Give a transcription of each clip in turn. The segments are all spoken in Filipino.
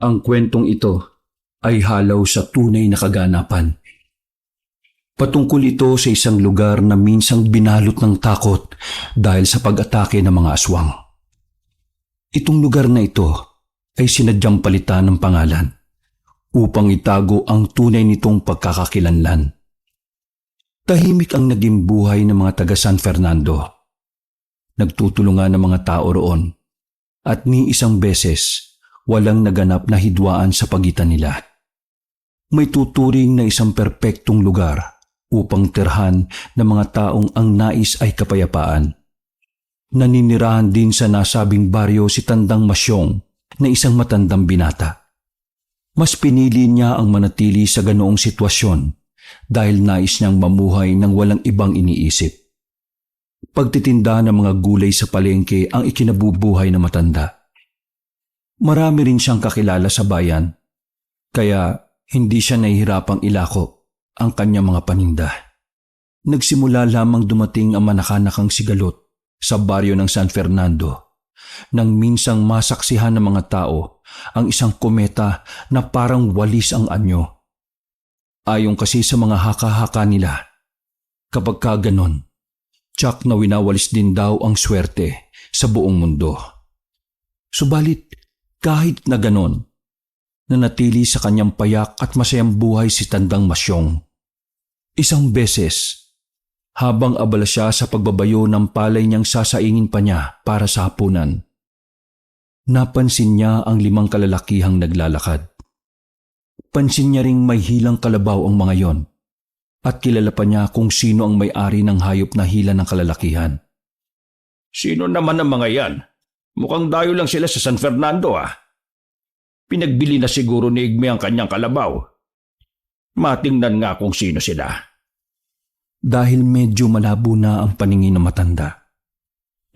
Ang kwentong ito ay halaw sa tunay na kaganapan. Patungkol ito sa isang lugar na minsang binalot ng takot dahil sa pag-atake ng mga aswang. Itong lugar na ito ay sinadyang palitan ng pangalan upang itago ang tunay nitong pagkakakilanlan. Tahimik ang naging buhay ng mga taga San Fernando. Nagtutulungan ng mga tao roon at ni isang beses walang naganap na hidwaan sa pagitan nila. May tuturing na isang perpektong lugar upang tirhan ng mga taong ang nais ay kapayapaan. Naninirahan din sa nasabing baryo si Tandang Masyong na isang matandang binata. Mas pinili niya ang manatili sa ganoong sitwasyon dahil nais niyang mamuhay ng walang ibang iniisip. Pagtitinda ng mga gulay sa palengke ang ikinabubuhay na matanda. Marami rin siyang kakilala sa bayan, kaya hindi siya nahihirapang ilako ang kanyang mga paninda. Nagsimula lamang dumating ang manakanakang sigalot sa baryo ng San Fernando nang minsang masaksihan ng mga tao ang isang kometa na parang walis ang anyo. Ayon kasi sa mga haka-haka nila, kapag kaganon, tsak na winawalis din daw ang swerte sa buong mundo. Subalit kahit na ganon, nanatili sa kanyang payak at masayang buhay si Tandang Masyong. Isang beses, habang abala siya sa pagbabayo ng palay niyang sasaingin pa niya para sa hapunan, napansin niya ang 5 kalalakihang naglalakad. Pansin niya ring may hilang kalabaw ang mga yon at kilala pa niya kung sino ang may-ari ng hayop na hila ng kalalakihan. Sino naman ang mga yan? Mukhang dayo lang sila sa San Fernando Pinagbili na siguro ni Igme ang kanyang kalabaw. Matingnan nga kung sino sila. Dahil medyo malabo na ang paningin ng matanda,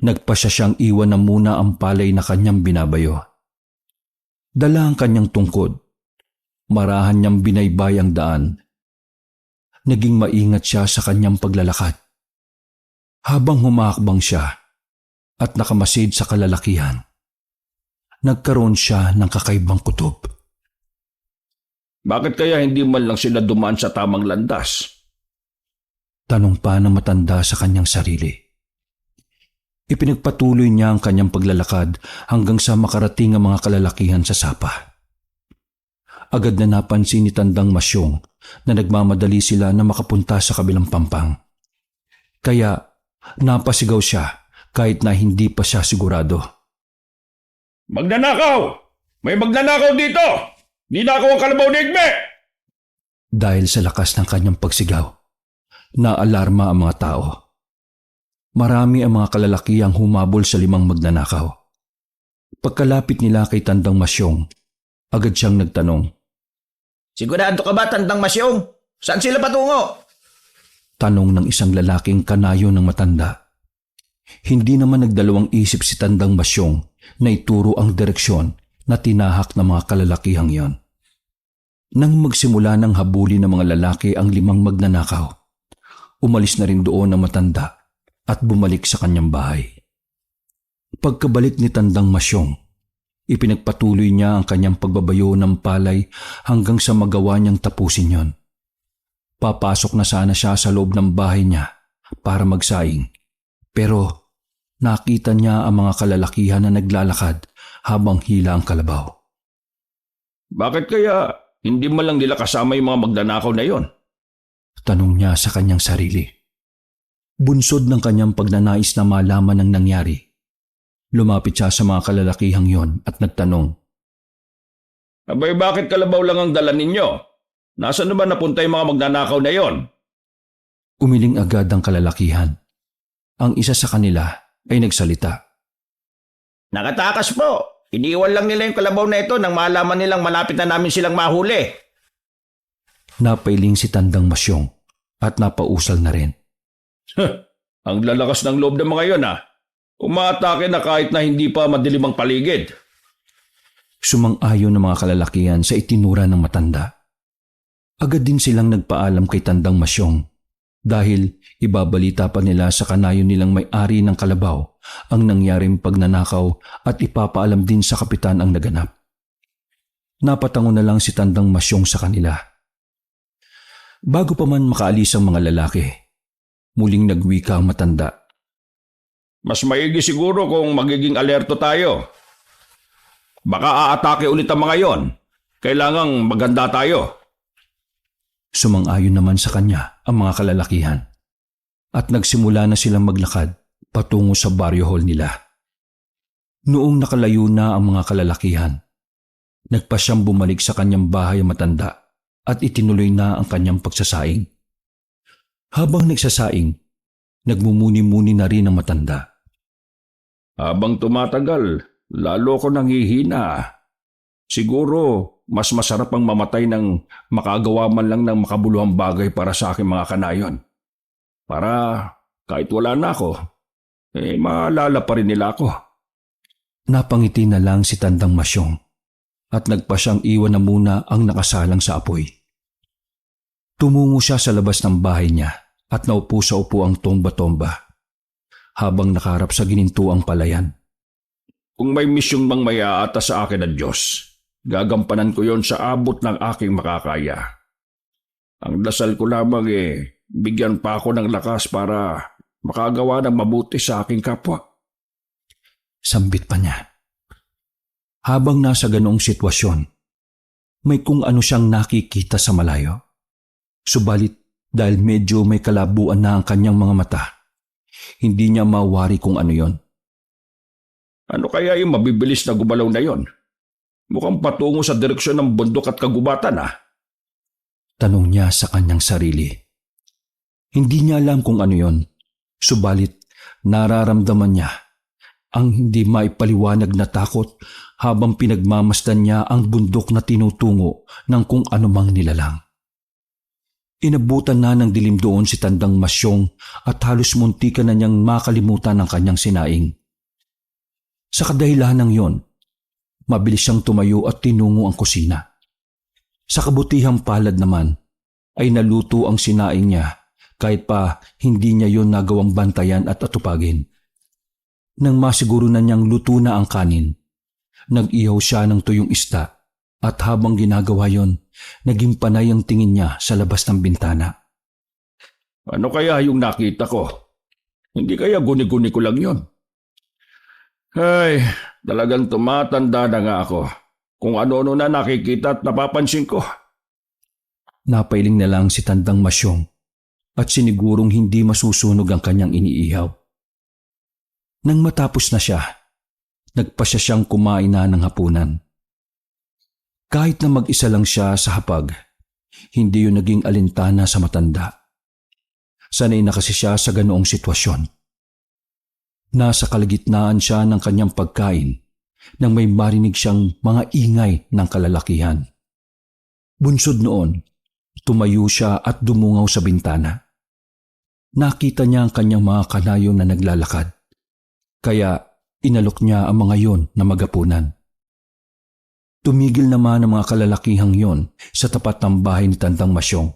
nagpasya siyang iwan na muna ang palay na kanyang binabayo. Dala ang kanyang tungkod. Marahan niyang binaybay ang daan. Naging maingat siya sa kanyang paglalakad. Habang humakbang siya at nakamasid sa kalalakihan, nagkaroon siya ng kakaibang kutob. Bakit kaya hindi man lang sila dumaan sa tamang landas? Tanong pa ng matanda sa kanyang sarili. Ipinagpatuloy niya ang kanyang paglalakad hanggang sa makarating ang mga kalalakihan sa sapa. Agad na napansin ni Tandang Masyong na nagmamadali sila na makapunta sa kabilang pampang. Kaya napasigaw siya kahit na hindi pa siya sigurado. Magnanakaw! May magnanakaw dito! Ninakaw ang kalabaw ni Igme! Dahil sa lakas ng kanyang pagsigaw, naalarma ang mga tao. Marami ang mga kalalakihang humabol sa 5 magnanakaw. Pagkalapit nila kay Tandang Masyong, agad siyang nagtanong. Sigurado ka ba, Tandang Masyong? Saan sila patungo? Tanong ng isang lalaking kanayo ng matanda. Hindi naman nagdalawang isip si Tandang Masyong na ituro ang direksyon na tinahak ng mga kalalakihang yon. Nang magsimula ng habulin ng mga lalaki ang 5 magnanakaw, umalis na rin doon ang matanda at bumalik sa kanyang bahay. Pagkabalik ni Tandang Masyong, ipinagpatuloy niya ang kanyang pagbabayo ng palay hanggang sa magawa niyang tapusin yon. Papasok na sana siya sa loob ng bahay niya para magsaing, pero nakita niya ang mga kalalakihan na naglalakad habang hila ang kalabaw. Bakit kaya hindi man lang nila kasama yung mga magnanakaw na yon? Tanong niya sa kanyang sarili. Bunsod ng kanyang pagnanais na malaman ang nangyari, lumapit siya sa mga kalalakihang yon at nagtanong. Abay, bakit kalabaw lang ang dala ninyo? Nasaan naman napunta yung mga magnanakaw na yon? Umiling agad ang kalalakihan. Ang isa sa kanila ay nagsalita. Nakatakas po. Iniwan lang nila yung kalabaw na ito nang malaman nilang malapit na namin silang mahuli. Napailing si Tandang Masyong at napausal na rin. Ang lalakas ng loob ng mga yon Umaatake na kahit na hindi pa madilim ang paligid. Sumang-ayon ng mga kalalakihan sa itinura ng matanda. Agad din silang nagpaalam kay Tandang Masyong dahil ibabalita pa nila sa kanayo nilang may-ari ng kalabaw ang nangyaring pagnanakaw at ipapaalam din sa kapitan ang naganap. Napatango na lang si Tandang Masyong sa kanila. Bago pa man makaalis ang mga lalaki, muling nagwika ang matanda. Mas maigi siguro kung magiging alerto tayo. Baka aatake ulit ang mga yon. Kailangang maganda tayo. Sumang-ayon naman sa kanya ang mga kalalakihan at nagsimula na silang maglakad patungo sa barrio hall nila. Noong nakalayo na ang mga kalalakihan, nagpa siyang bumalik sa kanyang bahay ang matanda at itinuloy na ang kanyang pagsasaing. Habang nagsasaing, nagmumuni-muni na rin ang matanda. Habang tumatagal, lalo ko nanghihina. Siguro, mas masarap ang mamatay ng makagawa man lang ng makabuluhang bagay para sa aking mga kanayon. Para kahit wala na ako, maalala pa rin nila ako. Napangiti na lang si Tandang Masyong at nagpa siyang iwan na muna ang nakasalang sa apoy. Tumungo siya sa labas ng bahay niya at naupo sa upuang tomba-tomba habang nakaharap sa ginintuang palayan. Kung may misyong mang mayaata sa akin ng Diyos, gagampanan ko yon sa abot ng aking makakaya. Ang dasal ko lamang bigyan pa ako ng lakas para makagawa ng mabuti sa aking kapwa. Sambit pa niya. Habang nasa ganoong sitwasyon, may kung ano siyang nakikita sa malayo. Subalit dahil medyo may kalabuan na ang kanyang mga mata, hindi niya mawari kung ano yon. Ano kaya yung mabibilis na gumalaw na yon? Mukhang patungo sa direksyon ng bundok at kagubatan Tanong niya sa kanyang sarili. Hindi niya alam kung ano yon, subalit nararamdaman niya ang hindi maipaliwanag na takot habang pinagmamasdan niya ang bundok na tinutungo ng kung anumang nilalang. Inabutan na ng dilim doon si Tandang Masyong at halos muntikan na niyang makalimutan ang kanyang sinaing. Sa kadahilanang yon, mabilis siyang tumayo at tinungo ang kusina. Sa kabutihang palad naman ay naluto ang sinaing niya kahit pa hindi niya yon nagawang bantayan at atupagin. Nang masiguro na niyang luto na ang kanin, nag-ihaw siya ng tuyong isda at habang ginagawa yon, naging panay ang tingin niya sa labas ng bintana. Ano kaya yung nakita ko? Hindi kaya guni-guni ko lang yon? Ay, talagang tumatanda na nga ako. Kung ano-ano na nakikita at napapansin ko. Napailing na lang si Tandang Masyong at sinigurong hindi masusunog ang kanyang iniihaw. Nang matapos na siya, nagpasya siyang kumain na ng hapunan. Kahit na mag-isa lang siya sa hapag, hindi yun naging alintana sa matanda. Sanay na kasi siya sa ganoong sitwasyon. Nasa kalagitnaan siya ng kanyang pagkain nang may marinig siyang mga ingay ng kalalakihan. Bunsod noon, tumayo siya at dumungaw sa bintana. Nakita niya ang kanyang mga kanayon na naglalakad, kaya inalok niya ang mga yon na magapunan. Tumigil naman ang mga kalalakihang yon sa tapat ng bahay ni Tandang Masyong.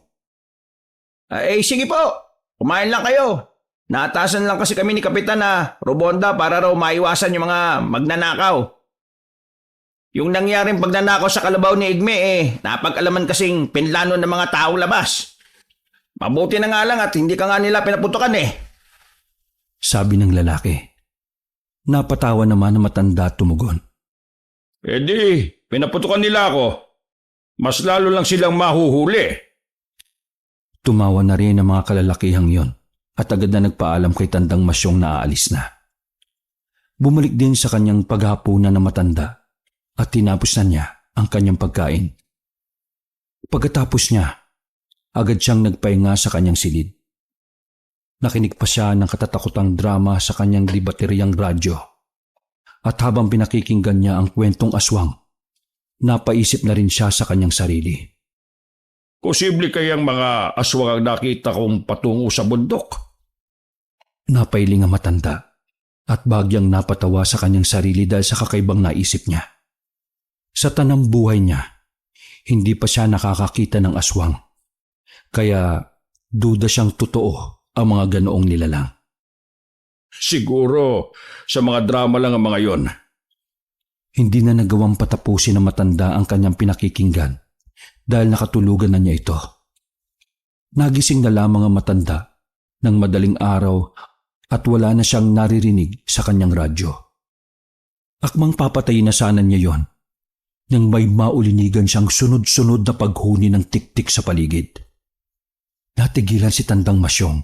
Sige po, kumain lang kayo. Naatasan lang kasi kami ni Kapitan na Robonda para raw maiwasan yung mga magnanakaw. Yung nangyaring pagnanakaw sa kalabaw ni Igme napag-alaman kasing pinlano ng mga tao labas. Mabuti na nga lang at hindi ka nga nila pinaputukan Sabi ng lalaki. Napatawa naman ang matanda at tumugon. Di, pinaputukan nila ako. Mas lalo lang silang mahuhuli. Tumawa na rin ang mga kalalakihang yon at agad na nagpaalam kay Tandang Masyong na aalis na. Bumalik din sa kanyang paghapunan ng matanda at tinapos na niya ang kanyang pagkain. Pagkatapos niya, agad siyang nagpahinga sa kanyang silid. Nakinig pa siya ng katatakutang drama sa kanyang di bateryang radyo. At habang pinakikinggan niya ang kwentong aswang, napaisip na rin siya sa kanyang sarili. Posible kayang mga aswang ang nakita kong patungo sa bundok? Napailing ang matanda at bagyang napatawa sa kanyang sarili dahil sa kakaibang naisip niya. Sa tanang buhay niya, hindi pa siya nakakakita ng aswang. Kaya duda siyang totoo ang mga ganoong nilalang. Siguro sa mga drama lang ang mga yon. Hindi na nagawang patapusin ng matanda ang kanyang pinakikinggan dahil nakatulugan na niya ito. Nagising na lamang ang matanda ng madaling araw at wala na siyang naririnig sa kanyang radyo. Akmang papatayin na sana niya yon nang may maulinigan siyang sunod-sunod na paghuni ng tiktik sa paligid. Natigilan si Tandang Masyong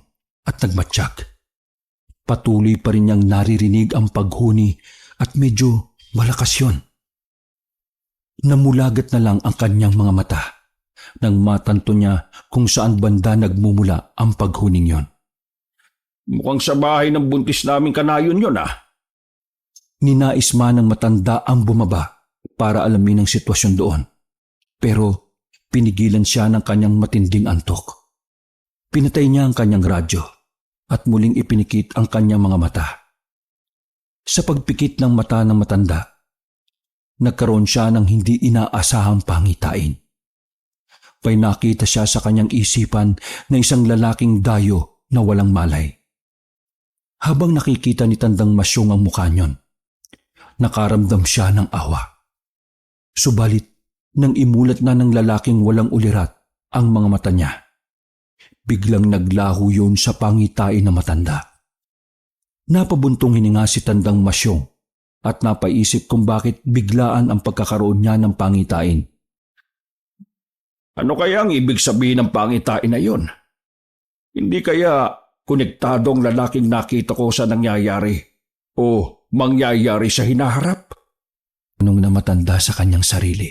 at nagmatyak. Patuloy pa rin niyang naririnig ang paghuni at medyo malakas yon. Namulagat na lang ang kanyang mga mata nang matanto niya kung saan banda nagmumula ang paghuning yon. Mukhang sa bahay ng buntis naming kanayon yun ah. Ninais man ng matanda ang bumaba para alamin ang sitwasyon doon. Pero pinigilan siya ng kanyang matinding antok. Pinatay niya ang kanyang radyo at muling ipinikit ang kanyang mga mata. Sa pagpikit ng mata ng matanda, nagkaroon siya ng hindi inaasahang pangitain. May nakita siya sa kanyang isipan na isang lalaking dayo na walang malay. Habang nakikita ni Tandang Masyong ang mukha niyon, nakaramdam siya ng awa. Subalit, nang imulat na ng lalaking walang ulirat ang mga mata niya, biglang naglaho yun sa pangitain ng matanda. Napabuntong hininga si Tandang Masyong at napaisip kung bakit biglaan ang pagkakaroon niya ng pangitain. Ano kaya ang ibig sabihin ng pangitain na yun? Hindi kaya konektadong lalaking nakita ko sa nangyayari o mangyayari sa hinaharap? Anong namatanda sa kanyang sarili.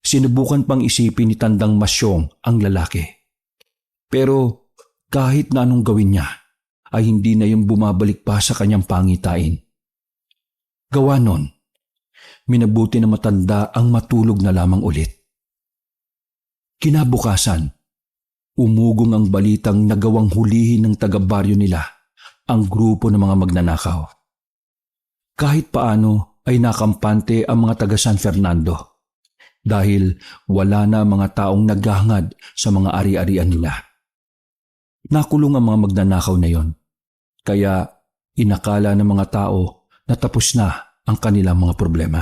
Sinubukan pang isipin ni Tandang Masyong ang lalaki. Pero kahit na anong gawin niya, ay hindi na yung bumabalik pa sa kanyang pangitain. Gawa nun, minabuti na matanda ang matulog na lamang ulit. Kinabukasan, umugong ang balitang nagawang hulihin ng taga-baryo nila ang grupo ng mga magnanakaw. Kahit paano ay nakampante ang mga taga San Fernando dahil wala na mga taong naghahangad sa mga ari-arian nila. Nakulong ang mga magnanakaw na yon, kaya inakala ng mga tao na tapos na ang kanilang mga problema.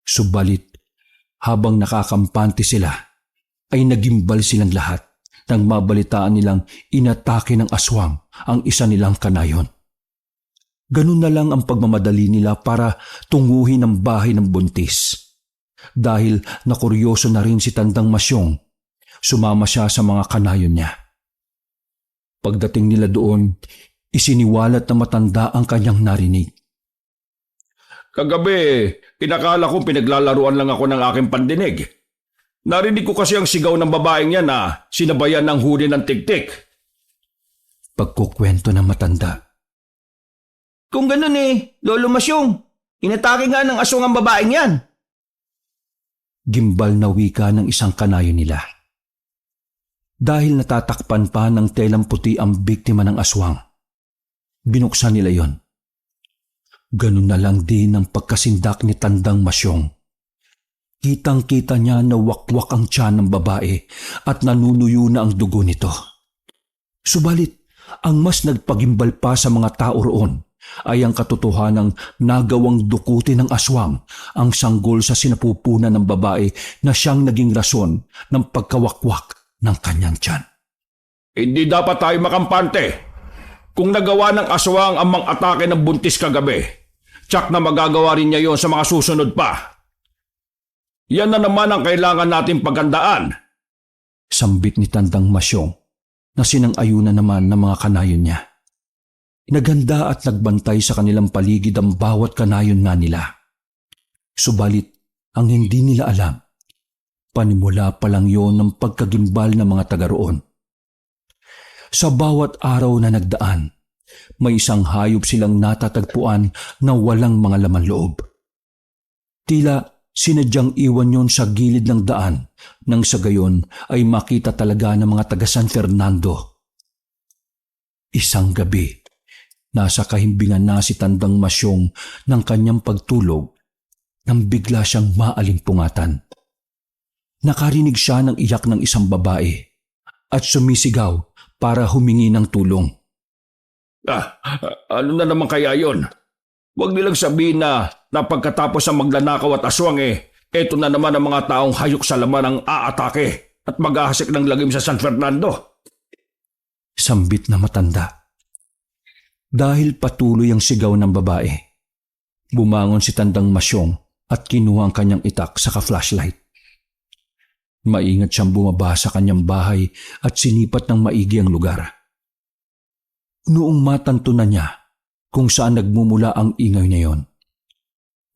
Subalit, habang nakakampante sila, ay nagimbal silang lahat nang mabalitaan nilang inatake ng aswang ang isa nilang kanayon. Ganun na lang ang pagmamadali nila para tunguhin ang bahay ng buntis. Dahil nakuryoso na rin si Tandang Masyong, sumama siya sa mga kanayon niya. Pagdating nila doon, isiniwalat na matanda ang kanyang narinig. Kagabi, inakala kong pinaglalaruan lang ako ng aking pandinig. Narinig ko kasi ang sigaw ng babaeng yan na sinabayan ng huni ng tiktik. Pagkukwento ng matanda. Kung ganun Lolo Masyong, inatake nga ng aswang ang babaeng yan. Gimbal na wika ng isang kanayo nila. Dahil natatakpan pa ng telang puti ang biktima ng aswang, binuksan nila yon. Ganun na lang din ang pagkasindak ni Tandang Masyong. Kitang-kita niya na wakwak ang tiyan ng babae at nanunuyo na ang dugo nito. Subalit, ang mas nagpagimbal pa sa mga tao roon ay ang katotohanang nagawang dukutin ng aswang ang sanggol sa sinapupunan ng babae na siyang naging rason ng pagkawakwak ng kanyang tiyan. Hindi dapat tayo makampante. Kung nagawa ng aswang ang mang-atake ng buntis kagabi, tsak na magagawa rin niya yon sa mga susunod pa. Yan na naman ang kailangan natin paghandaan. Sambit ni Tandang Masyong na sinang-ayunan naman ng mga kanayon niya. Naganda at nagbantay sa kanilang paligid ang bawat kanayon nga nila. Subalit, ang hindi nila alam, panimula pa lang yon ng pagkagimbal ng mga taga roon. Sa bawat araw na nagdaan, may isang hayop silang natatagpuan na walang mga laman loob. Tila sinadyang iwan yon sa gilid ng daan nang sa gayon ay makita talaga ng mga taga San Fernando. Isang gabi, nasa kahimbingan na si Tandang Masyong ng kanyang pagtulog nang bigla siyang maalimpungatan. Nakarinig siya ng iyak ng isang babae at sumisigaw para humingi ng tulong. Ano na naman kaya yon? Huwag nilang sabihin na pagkatapos ng magnanakaw at aswang eto na naman ang mga taong hayok sa laman ang aatake at maghahasik ng lagim sa San Fernando. Sambit na matanda. Dahil patuloy ang sigaw ng babae, bumangon si Tandang Masyong at kinuha ang kanyang itak sa ka-flashlight. Maingat siyang bumaba sa kanyang bahay at sinipat ng maigi ang lugar. Noong matanto na niya kung saan nagmumula ang ingay na yon,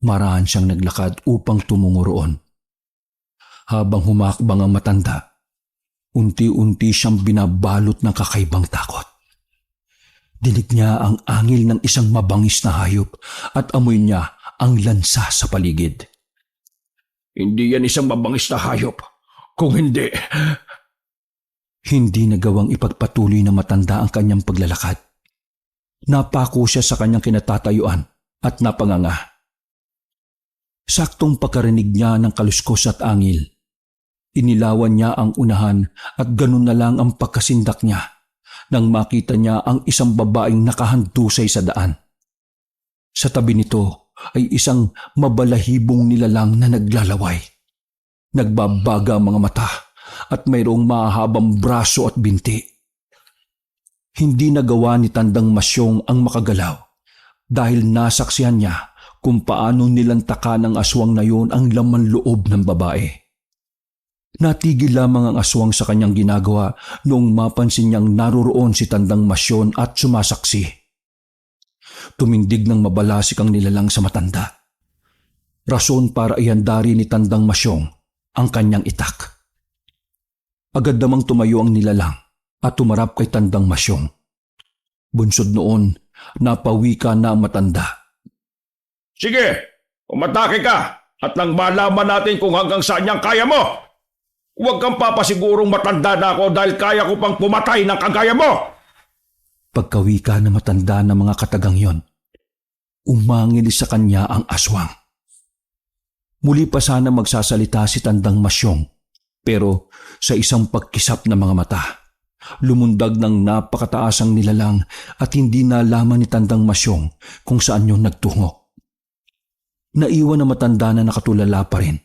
maraan siyang naglakad upang tumungo roon. Habang humakbang ang matanda, unti-unti siyang binabalot ng kakaibang takot. Dinig niya ang angil ng isang mabangis na hayop at amoy niya ang lansa sa paligid. Hindi yan isang mabangis na hayop. Kung hindi... Hindi nagawang ipagpatuloy na matanda ang kanyang paglalakad. Napako siya sa kanyang kinatatayuan at napanganga. Saktong pagkarinig niya ng kaluskos at angil, inilawan niya ang unahan at ganun na lang ang pagkasindak niya nang makita niya ang isang babaeng nakahandusay sa daan. Sa tabi nito ay isang mabalahibong nilalang na naglalaway. Nagbabaga ang mga mata at mayroong mahabang braso at binti. Hindi nagawa ni Tandang Masyong ang makagalaw dahil nasaksihan niya kung paano nilantaka ng aswang na yun ang laman loob ng babae. Natigil lamang ang aswang sa kanyang ginagawa noong mapansin niyang naroroon si Tandang Masyon at sumasaksi. Tumindig ng mabalasik ang nilalang sa matanda. Rason para ihandari ni Tandang Masyong ang kanyang itak. Agad namang tumayo ang nilalang at tumarap kay Tandang Masyong. Bunsod noon, napawika na ang matanda. Sige, umatake ka at nang malaman natin kung hanggang saan niyang kaya mo. Huwag kang papasigurong matanda na ako dahil kaya ko pang pumatay ng kagaya mo. Pagkawika na matanda ng mga katagang yon, umangil sa kanya ang aswang. Muli pa sana magsasalita si Tandang Masyong, pero sa isang pagkisap ng mga mata, lumundag ng napakataas ang nilalang at hindi nalaman ni Tandang Masyong kung saan yun nagtungo. Naiwan na matanda na nakatulala pa rin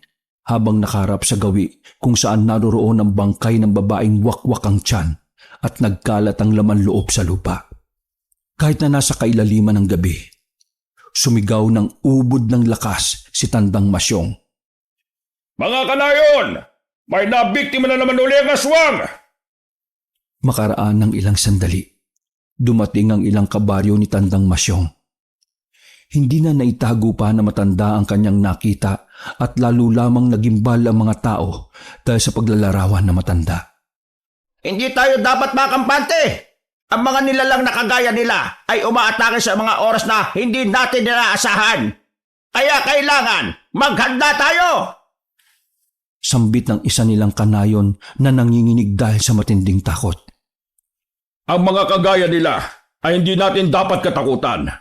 habang nakaharap sa gawi kung saan naroroon ang bangkay ng babaeng wakwak ang tiyan at nagkalat ang laman loob sa lupa. Kahit na nasa kailaliman ng gabi, sumigaw ng ubod ng lakas si Tandang Masyong. Mga kanayon! May nabiktima na naman uli ang aswang! Makaraan ng ilang sandali, dumating ang ilang kabaryo ni Tandang Masyong. Hindi na naitago pa na matanda ang kanyang nakita at lalo lamang nagimbal ang mga tao dahil sa paglalarawan na matanda. Hindi tayo dapat makampante. Ang mga nilalang na kagaya nila ay umaatake sa mga oras na hindi natin inaasahan. Kaya kailangan maghanda tayo! Sambit ng isa nilang kanayon na nanginginig dahil sa matinding takot. Ang mga kagaya nila ay hindi natin dapat katakutan.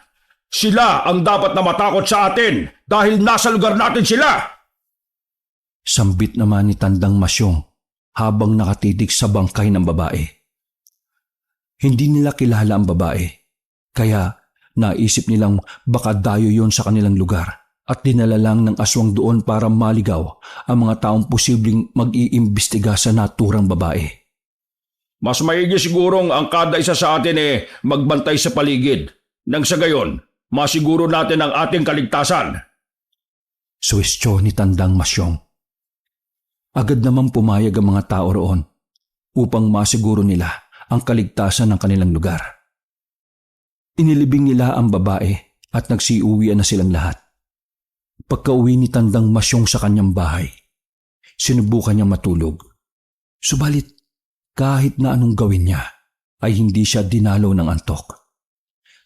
Sila ang dapat na matakot sa atin dahil nasa lugar natin sila. Sambit naman ni Tandang Masyong habang nakatitig sa bangkay ng babae. Hindi nila kilala ang babae, kaya naisip nilang baka dayo yon sa kanilang lugar at dinala lang ng aswang doon para maligaw ang mga taong posibleng mag-iimbestiga sa naturang babae. Mas maigi sigurong ang kada isa sa atin magbantay sa paligid. Nang sa gayon, masiguro natin ang ating kaligtasan. Suwestyo ni Tandang Masyong. Agad naman pumayag ang mga tao roon upang masiguro nila ang kaligtasan ng kanilang lugar. Inilibing nila ang babae at nagsiuwian na silang lahat. Pagka-uwi ni Tandang Masyong sa kanyang bahay, sinubukan niyang matulog. Subalit, kahit na anong gawin niya, ay hindi siya dinalaw ng antok.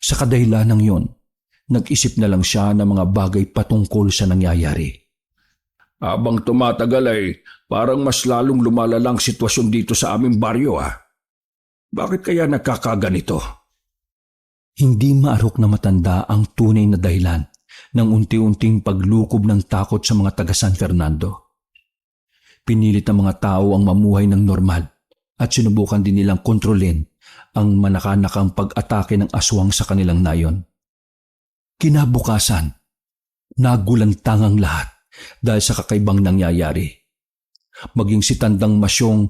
Sa kadahilanang yon, nag-isip na lang siya ng mga bagay patungkol sa nangyayari. Habang tumatagal ay parang mas lalong lumalalang sitwasyon dito sa aming baryo . Bakit kaya nagkakaganito? Hindi maarok na matanda ang tunay na dahilan ng unti-unting paglukob ng takot sa mga taga San Fernando. Pinilit ng mga tao ang mamuhay ng normal at sinubukan din nilang kontrolin ang manakanakang pag-atake ng aswang sa kanilang nayon. Kinabukasan, nagulantang ang lahat dahil sa kakaibang nangyayari. Maging si Tandang Masyong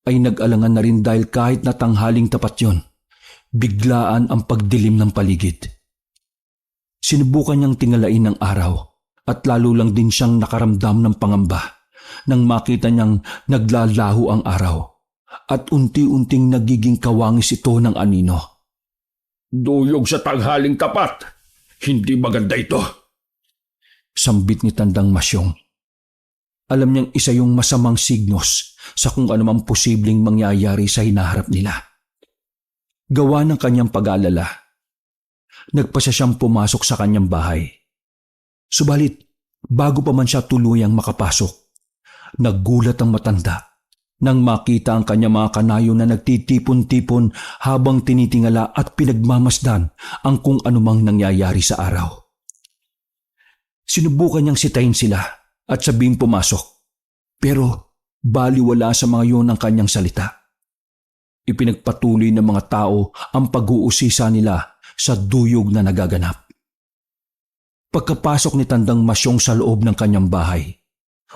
ay nag-alangan na rin dahil kahit na tanghaling tapat yon, biglaan ang pagdilim ng paligid. Sinubukan niyang tingalain ng araw at lalo lang din siyang nakaramdam ng pangamba nang makita niyang naglalaho ang araw at unti-unting nagiging kawangis ito ng anino. Duyog sa tanghaling tapat. Hindi maganda ito. Sambit ni Tandang Masyong. Alam niyang isa yung masamang signos sa kung anumang posibleng mangyayari sa hinaharap nila. Gawa ng kanyang pag-aalala, nagpasya siyang pumasok sa kanyang bahay. Subalit, bago pa man siya tuluyang makapasok, naggulat ang matanda nang makita ang kanyang mga kanayo na nagtitipon-tipon habang tinitingala at pinagmamasdan ang kung anumang nangyayari sa araw. Sinubukan niyang sitahin sila at sabihing pumasok, pero baliwala sa mga yun ang kanyang salita. Ipinagpatuloy ng mga tao ang pag-uusisa nila sa duyog na nagaganap. Pagkapasok ni Tandang Masyong sa loob ng kanyang bahay,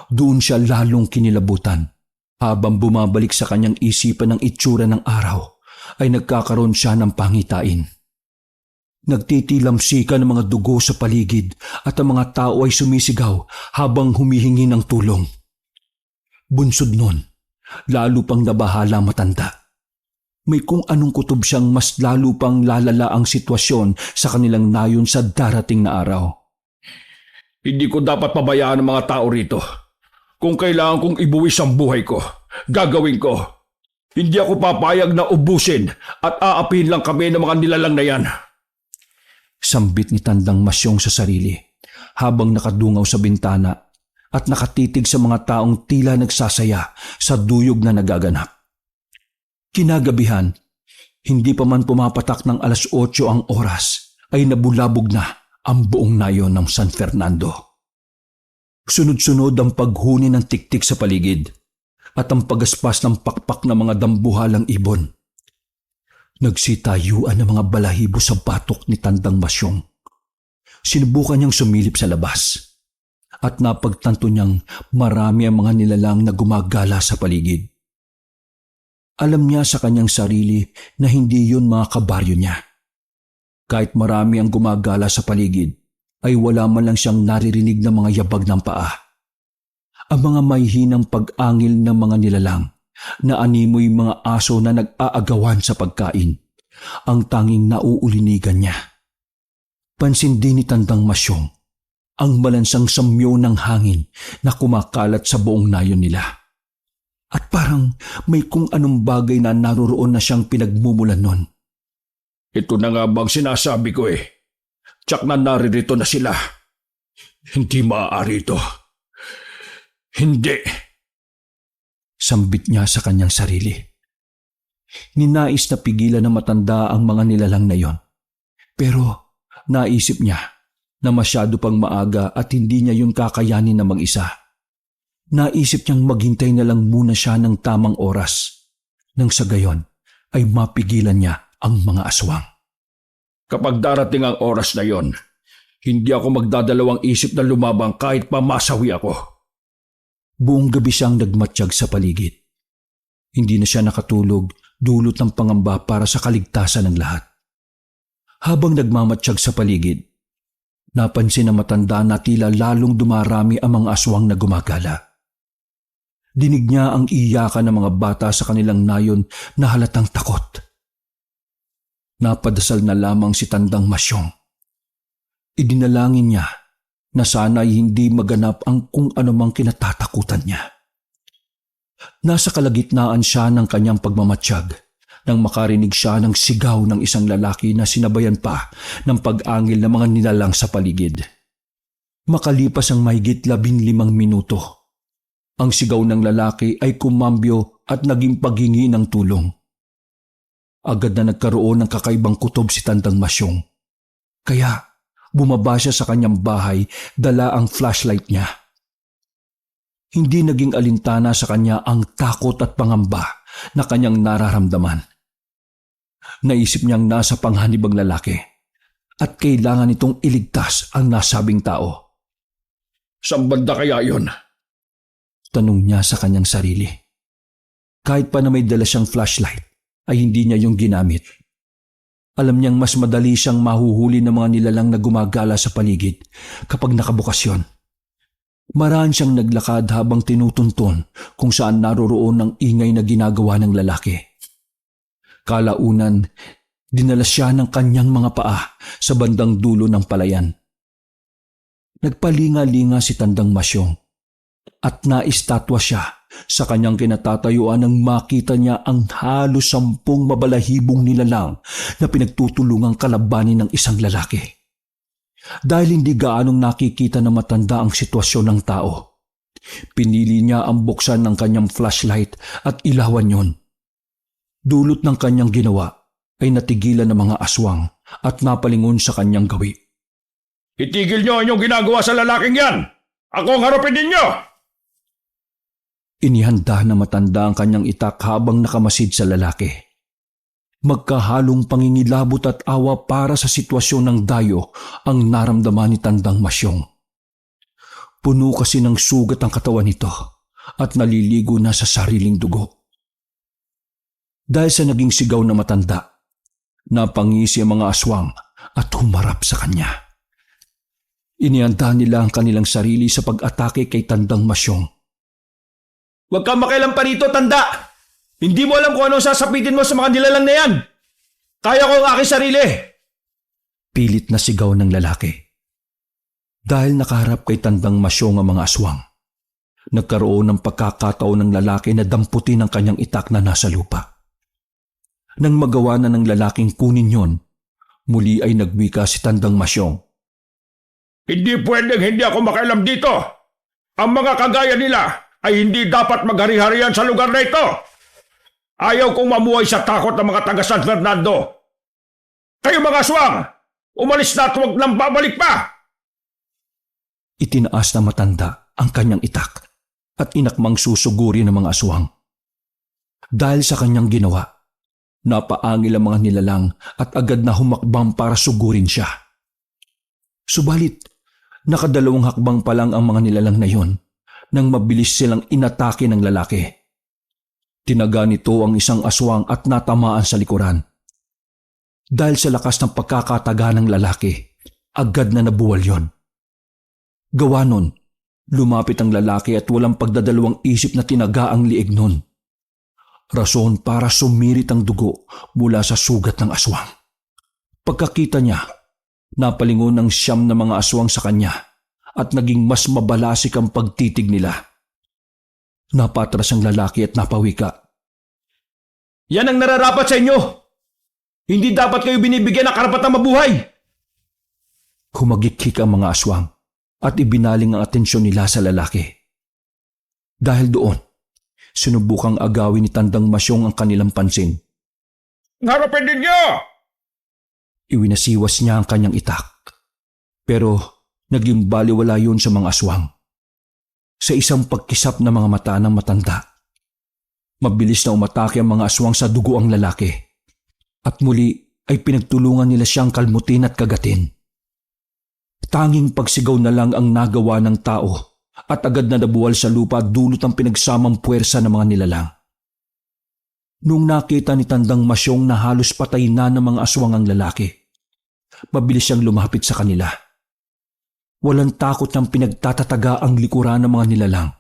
doon siya lalong kinilabutan. Habang bumabalik sa kanyang isipan ng itsura ng araw, ay nagkakaroon siya ng pangitain. Nagtitilamsikan ng mga dugo sa paligid at ang mga tao ay sumisigaw habang humihingi ng tulong. Bunsod nun, lalo pang nabahala matanda. May kung anong kutob siyang mas lalo pang lalala ang sitwasyon sa kanilang nayon sa darating na araw. Hindi ko dapat pabayaan ang mga tao rito. Kung kailangan kong ibuwis ang buhay ko, gagawin ko. Hindi ako papayag na ubusin at aapin lang kami ng mga nilalang na yan. Sambit ni Tandang Masyong sa sarili habang nakadungaw sa bintana at nakatitig sa mga taong tila nagsasaya sa duyog na nagaganap. Kinagabihan, hindi pa man pumapatak ng 8:00 ang oras, ay nabulabog na ang buong nayon ng San Fernando. Sunod-sunod ang paghuni ng tiktik sa paligid at ang pagaspas ng pakpak ng mga dambuhalang ibon. Nagsitayuan ang mga balahibo sa batok ni Tandang Masyong. Sinubukan niyang sumilip sa labas at napagtanto niyang marami ang mga nilalang na gumagala sa paligid. Alam niya sa kanyang sarili na hindi yun mga kabaryo niya. Kahit marami ang gumagala sa paligid, ay wala man lang siyang naririnig na mga yabag ng paa. Ang mga mayhinang pag-angil ng mga nilalang na animoy mga aso na nag-aagawan sa pagkain, ang tanging nauulinigan niya. Pansin din ni Tandang Masyong ang malansang samyo ng hangin na kumakalat sa buong nayon nila. At parang may kung anong bagay na naroroon na siyang pinagmumulan nun. Ito na nga bang sinasabi ko eh. Tsak na naririto na sila. Hindi maaari ito. Hindi. Sambit niya sa kanyang sarili. Ninais na pigilan ng matanda ang mga nilalang na yon. Pero naisip niya na masyado pang maaga at hindi niya yun kakayanin na mag-isa. Naisip niyang maghintay na lang muna siya ng tamang oras. Nang sa gayon ay mapigilan niya ang mga aswang. Kapag darating ang oras na yon, hindi ako magdadalawang isip na lumabang kahit pa masawi ako. Buong gabi siyang nagmatsyag sa paligid. Hindi na siya nakatulog dulot ng pangamba para sa kaligtasan ng lahat. Habang nagmamatsyag sa paligid, napansin ng matanda na tila lalong dumarami ang mga aswang na gumagala. Dinig niya ang iyakan ng mga bata sa kanilang nayon na halatang takot. Napadasal na lamang si Tandang Masyong. Idinalangin niya na sana'y hindi maganap ang kung anumang kinatatakutan niya. Nasa kalagitnaan siya ng kanyang pagmamatsyag nang makarinig siya ng sigaw ng isang lalaki na sinabayan pa ng pag-angil ng mga nilalang sa paligid. Makalipas ang mahigit 15 minuto, ang sigaw ng lalaki ay kumambyo at naging paghingi ng tulong. Agad na nagkaroon ng kakaibang kutob si Tandang Masyong. Kaya bumaba siya sa kanyang bahay, dala ang flashlight niya. Hindi naging alintana sa kanya ang takot at pangamba na kanyang nararamdaman. Naisip niyang nasa panghanib ang lalaki at kailangan itong iligtas ang nasabing tao. Saan banda kaya yon? Tanong niya sa kanyang sarili. Kahit pa na may dala siyang flashlight, ay hindi niya yung ginamit. Alam niyang mas madali siyang mahuhuli ng mga nilalang na gumagala sa paligid kapag nakabukas yon. Maraan siyang naglakad habang tinutuntun kung saan naroroon ang ingay na ginagawa ng lalaki. Kalaunan, dinala siya ng kanyang mga paa sa bandang dulo ng palayan. Nagpalinga-linga si Tandang Masyong at naistatwa siya sa kanyang kinatatayuan nang makita niya ang halos 10 mabalahibong nilalang na pinagtutulungang kalabanin ng isang lalaki. Dahil hindi gaanong nakikita na matanda ang sitwasyon ng tao, pinili niya ang buksan ng kanyang flashlight at ilawan yon. Dulot ng kanyang ginawa ay natigilan ng mga aswang at napalingon sa kanyang gawi. Itigil niyo ang inyong ginagawa sa lalaking yan! Ako ang harapin ninyo! Inihanda na matanda ang kanyang itak habang nakamasid sa lalaki. Magkahalong pangingilabot at awa para sa sitwasyon ng dayo ang naramdaman ni Tandang Masyong. Puno kasi ng sugat ang katawan nito at naliligo na sa sariling dugo. Dahil sa naging sigaw na matanda, napangisi ang mga aswang at humarap sa kanya. Inihanda nila ang kanilang sarili sa pag-atake kay Tandang Masyong. Huwag kang makialam pa rito, tanda! Hindi mo alam kung ano sasapitin mo sa mga nilalang na yan! Kaya ko ang aking sarili! Pilit na sigaw ng lalaki. Dahil nakaharap kay Tandang Masyong ang mga aswang, nagkaroon ng pagkakataon ng lalaki na damputin ang kanyang itak na nasa lupa. Nang magawa na ng lalaking kunin yon, muli ay nagwika si Tandang Masyong. Hindi pwedeng hindi ako makialam dito! Ang mga kagaya nila ay hindi dapat maghari-harian sa lugar na ito! Ayaw kong mamuhay sa takot ng mga taga San Fernando! Kayo mga aswang! Umalis na at huwag nang babalik pa! Itinaas na matanda ang kanyang itak at inakmang susuguri ng mga aswang. Dahil sa kanyang ginawa, napaangil ang mga nilalang at agad na humakbang para sugurin siya. Subalit, nakadalawang hakbang pa lang ang mga nilalang na yon nang mabilis silang inatake ng lalaki. Tinaga nito ang isang aswang at natamaan sa likuran. Dahil sa lakas ng pagkakataga ng lalaki, agad na nabuwal yon. Gawa nun, lumapit ang lalaki at walang pagdadalawang isip na tinaga ang liig nun. Rason para sumirit ang dugo mula sa sugat ng aswang. Pagkakita niya, napalingon ang 9 na mga aswang sa kanya at naging mas mabalasik ang pagtitig nila. Napatras ang lalaki at napawika. Yan ang nararapat sa inyo! Hindi dapat kayo binibigyan ng karapatang mabuhay! Humagikik ang mga aswang at ibinaling ang atensyon nila sa lalaki. Dahil doon, sinubukang agawin ni Tandang Masyong ang kanilang pansin. Harapin ninyo! Iwinasiwas niya ang kanyang itak. Pero naging baliwala yun sa mga aswang. Sa isang pagkisap ng mga mata ng matanda, mabilis na umatake ang mga aswang sa dugo ang lalaki. At muli ay pinagtulungan nila siyang kalmutin at kagatin. Tanging pagsigaw na lang ang nagawa ng tao at agad na nabuwal sa lupa dulot ang pinagsamang puwersa ng mga nilalang. Nung nakita ni Tandang Masyong na halos patay na ng mga aswang ang lalaki, mabilis siyang lumapit sa kanila. Walang takot ng pinagtatataga ang likuran ng mga nilalang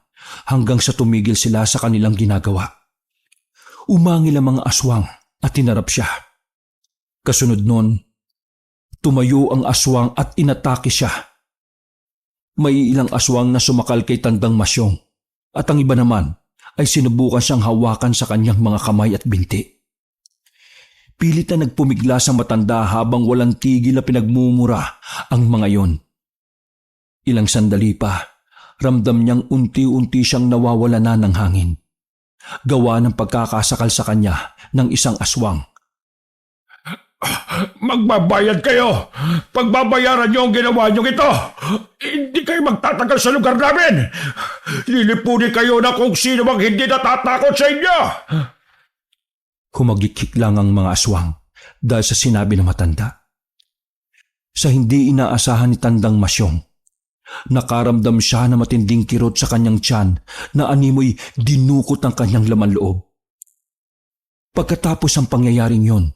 hanggang sa tumigil sila sa kanilang ginagawa. Umangil ang mga aswang at tinarap siya. Kasunod nun, tumayo ang aswang at inatake siya. May ilang aswang na sumakal kay Tandang Masyong at ang iba naman ay sinubukan siyang hawakan sa kanyang mga kamay at binti. Pilit na nagpumigla sa matanda habang walang tigil na pinagmumura ang mga yon. Ilang sandali pa, ramdam niyang unti-unti siyang nawawala na ng hangin. Gawa ng pagkakasakal sa kanya ng isang aswang. Magbabayad kayo! Pagbabayaran niyo ang ginawa niyo ito! Hindi kayo magtatagal sa lugar namin! Lilipunin kayo na kung sino mang hindi natatakot sa inyo! Humagikik lang ang mga aswang dahil sa sinabi ng matanda. Sa hindi inaasahan ni Tandang Masyong, nakaramdam siya na matinding kirot sa kanyang tiyan na animoy dinukot ang kanyang laman loob. Pagkatapos ang pangyayaring yon,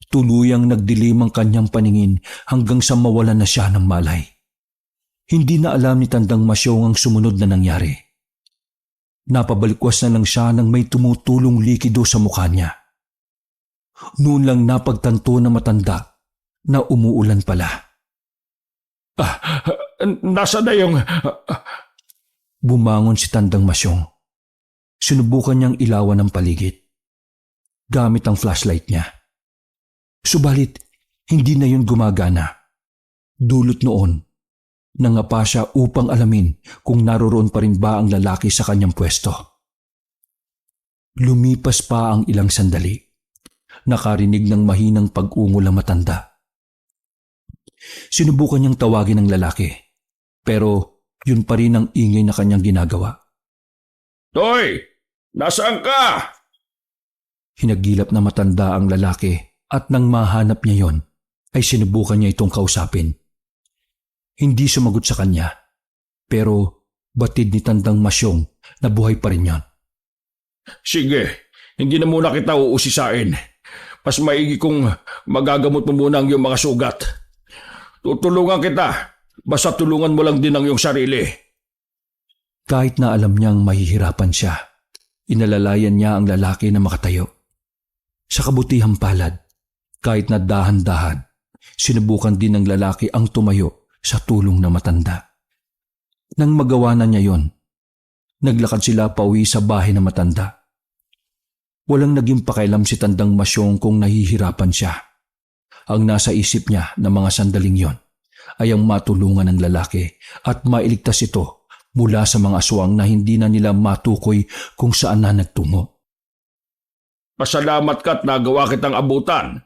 tuluyang nagdilim ang kanyang paningin hanggang sa mawalan na siya ng malay. Hindi na alam ni Tandang Masyong ang sumunod na nangyari. Napabalikwas na lang siya nang may tumutulong likido sa mukha niya. Noon lang napagtanto na matanda na umuulan pala. Nasa na yung... Bumangon si Tandang Masyong. Sinubukan niyang ilawan ang paligid gamit ang flashlight niya. Subalit, hindi na yun gumagana. Dulot noon, nangapa siya upang alamin kung naroroon pa rin ba ang lalaki sa kanyang pwesto. Lumipas pa ang ilang sandali. Nakarinig ng mahinang pag-ungol ang matanda. Sinubukan niyang tawagin ang lalaki, pero yun pa rin ang ingay na kanyang ginagawa. Toy! Nasaan ka? Hinagilap na matanda ang lalaki at nang mahanap niya yon, ay sinubukan niya itong kausapin. Hindi sumagot sa kanya, pero batid ni Tandang Masyong na buhay pa rin yon. Sige, hindi na muna kita uusisain. Mas maigi kung magagamot mo muna ang iyong mga sugat. Tutulungan kita, basta tulungan mo lang din ang iyong sarili. Kahit na alam niyang mahihirapan siya, inalalayan niya ang lalaki na makatayo. Sa kabutihang palad, kahit na dahan-dahan, sinubukan din ng lalaki ang tumayo sa tulong ng matanda. Nang magawa na niya yon, naglakad sila pauwi sa bahay ng matanda. Walang naging pakialam si Tandang Masyong kung nahihirapan siya. Ang nasa isip niya na mga sandaling yon ay ang matulungan ng lalaki at mailigtas ito mula sa mga aswang na hindi na nila matukoy kung saan na nagtungo. Pasalamat ka at nagawa kitang abutan.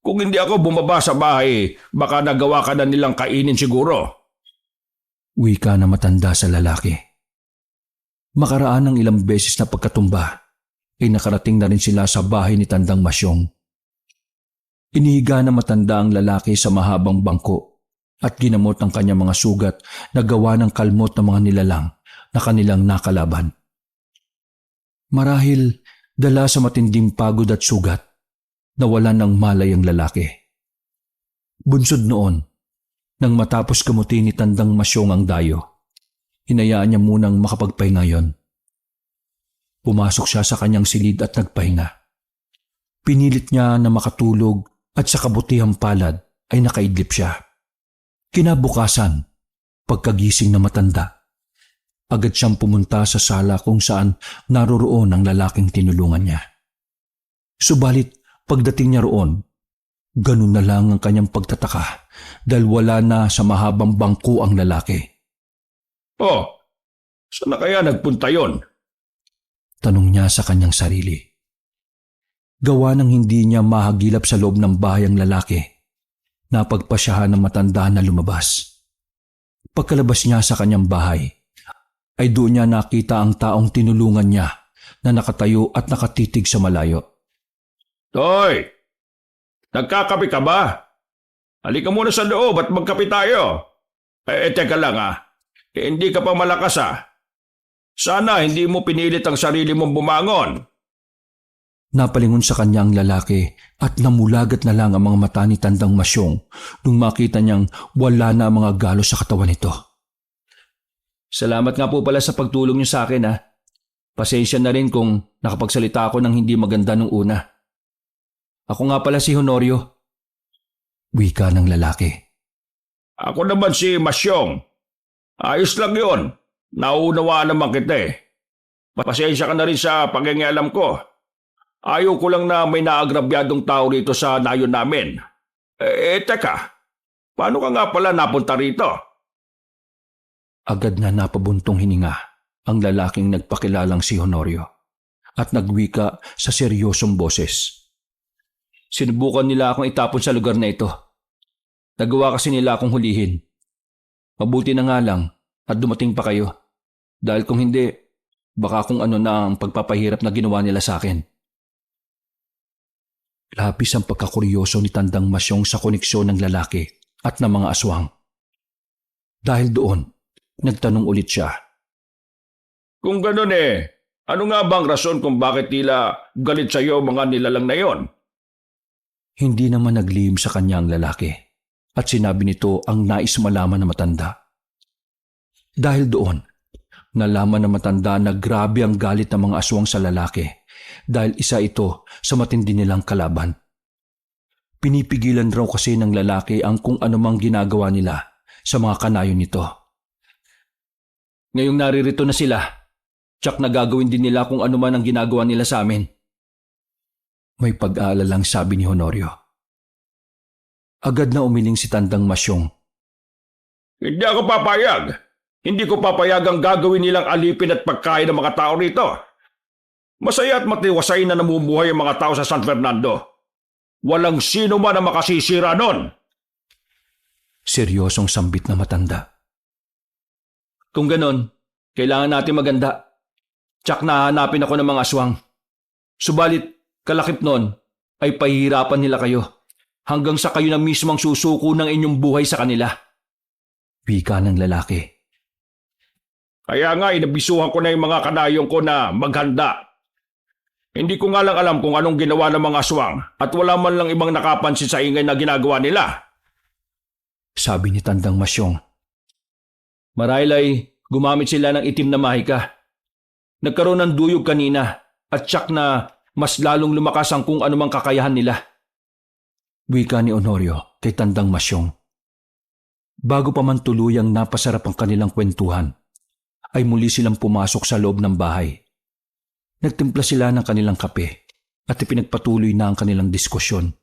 Kung hindi ako bumaba sa bahay, baka nagawa ka na nilang kainin siguro. Wika na matanda sa lalaki. Makaraan ng ilang beses na pagkatumba, ay nakarating na rin sila sa bahay ni Tandang Masyong. Inihiga na matanda ang lalaki sa mahabang bangko at ginamot ang kanyang mga sugat na gawa ng kalmot ng mga nilalang na kanilang nakalaban. Marahil dala sa matinding pagod at sugat, nawalan ng malay ang lalaki. Bunsod noon, nang matapos gamutin ni Tandang Masyong ang dayo, hinayaan niya munang makapagpahinga yon. Pumasok siya sa kanyang silid at nagpahinga. Pinilit niya na makatulog at sa kabutihang palad ay nakaidlip siya. Kinabukasan, pagkagising na matanda, agad siyang pumunta sa sala kung saan naroroon ang lalaking tinulungan niya. Subalit pagdating niya roon, ganun na lang ang kanyang pagtataka dahil wala na sa mahabang bangko ang lalaki. Oh, saan na kaya nagpunta yon? Tanong niya sa kanyang sarili. Gawa ng hindi niya mahagilap sa loob ng bahay ang lalaki, napagpasyahan ng matanda na lumabas. Pagkalabas niya sa kanyang bahay, ay doon niya nakita ang taong tinulungan niya na nakatayo at nakatitig sa malayo. Toy! Nagkakape ka ba? Halika muna sa loob at magkape tayo. Teka lang hindi ka pa malakas Sana hindi mo pinilit ang sarili mong bumangon. Napalingon sa kanya ang lalaki at namulagat na lang ang mga mata ni Tandang Masyong nung makita niyang wala na ang mga galos sa katawan nito. Salamat nga po pala sa pagtulong niyo sa akin Pasensya na rin kung nakapagsalita ako ng hindi maganda nung una. Ako nga pala si Honorio. Wika ng lalaki. Ako naman si Masyong. Ayos lang yun. Nauunawaan naman kita Pasensya ka na rin sa pagingialam ko. Ayaw ko lang na may naagrabyadong tao rito sa nayon namin. Teka. Paano ka nga pala napunta rito? Agad na napabuntong hininga ang lalaking nagpakilalang si Honorio at nagwika sa seryosong boses. Sinubukan nila akong itapon sa lugar na ito. Nagawa kasi nila akong hulihin. Mabuti na nga lang at dumating pa kayo. Dahil kung hindi, baka kung ano na ang pagpapahirap na ginawa nila sa akin. Labis ang pagkakuryoso ni Tandang Masyong sa koneksyon ng lalaki at ng mga aswang. Dahil doon, nagtanong ulit siya. Kung ganun ano nga bang rason kung bakit tila galit sa iyo mga nilalang na yon? Hindi naman naglihim sa kanya ang lalaki at sinabi nito ang nais malaman na matanda. Dahil doon, nalaman na matanda na grabe ang galit ng mga aswang sa lalaki dahil isa ito sa matindi nilang kalaban. Pinipigilan raw kasi ng lalaki ang kung anumang ginagawa nila sa mga kanayon nito. Ngayong naririto na sila, tsak na gagawin din nila kung ano man ang ginagawa nila sa amin. May pag-aalalang sabi ni Honorio. Agad na umiling si Tandang Masyong. Hindi ako papayag. Hindi ko papayag ang gagawin nilang alipin at pagkain ng mga tao rito. Masaya at matiwasay na namumuhay ang mga tao sa San Fernando. Walang sino man ang makasisira nun. Seryosong sambit na matanda. Kung ganon, kailangan natin maganda. Tsak na hanapin ako ng mga aswang. Subalit, kalakip nun ay pahihirapan nila kayo hanggang sa kayo na mismong susuko ng inyong buhay sa kanila. Wika ng lalaki. Kaya nga inabisuhan ko na yung mga kanayong ko na maghanda. Hindi ko nga lang alam kung anong ginawa ng mga aswang at wala man lang ibang nakapansin sa ingay na ginagawa nila. Sabi ni Tandang Masyong. Marahil ay gumamit sila ng itim na mahika. Nagkaroon ng duyog kanina at tsak na mas lalong lumakas ang kung anumang kakayahan nila. Wika ni Honorio kay Tandang Masyong. Bago pa man tuluyang napasarap ang kanilang kwentuhan, ay muli silang pumasok sa loob ng bahay. Nagtimpla sila ng kanilang kape at ipinagpatuloy na ang kanilang diskusyon.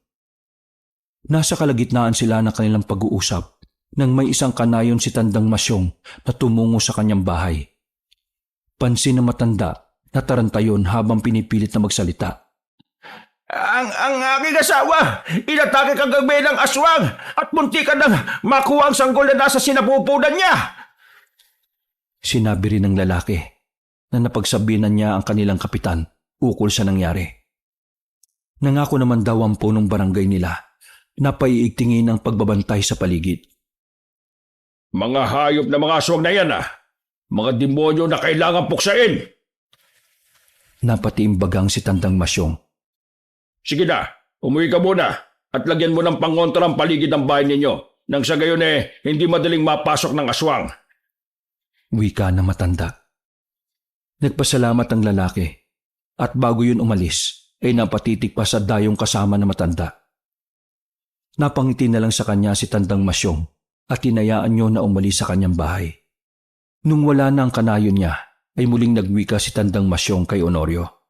Nasa kalagitnaan sila ng kanilang pag-uusap nang may isang kanayon si Tandang Masyong na tumungo sa kanyang bahay. Pansin na matanda na tarantayon habang pinipilit na magsalita. Ang aking asawa, inatake kagabi ng aswang at munti ka nang makuha ang sanggol na nasa sinapupunan niya. Sinabi rin ng lalaki na napagsabihan niya ang kanilang kapitan ukol sa nangyari. Nangako naman daw ang punong barangay nila na paiigtingin ang pagbabantay sa paligid. Mga hayop na mga aswang na yan Mga demonyo na kailangan puksain. Napatiimbagang si Tandang Masyong. Sige na, umuwi ka muna at lagyan mo ng pangontra ang paligid ng bahay ninyo nang sa gayon hindi madaling mapasok ng aswang. Wika na matanda. Nagpasalamat ang lalaki at bago yun umalis ay napatitik pa sa dayong kasama na matanda. Napangiti na lang sa kanya si Tandang Masyong at tinayaan niyo na umalis sa kanyang bahay. Nung wala na ang kanayon niya ay muling nagwika si Tandang Masyong kay Honorio.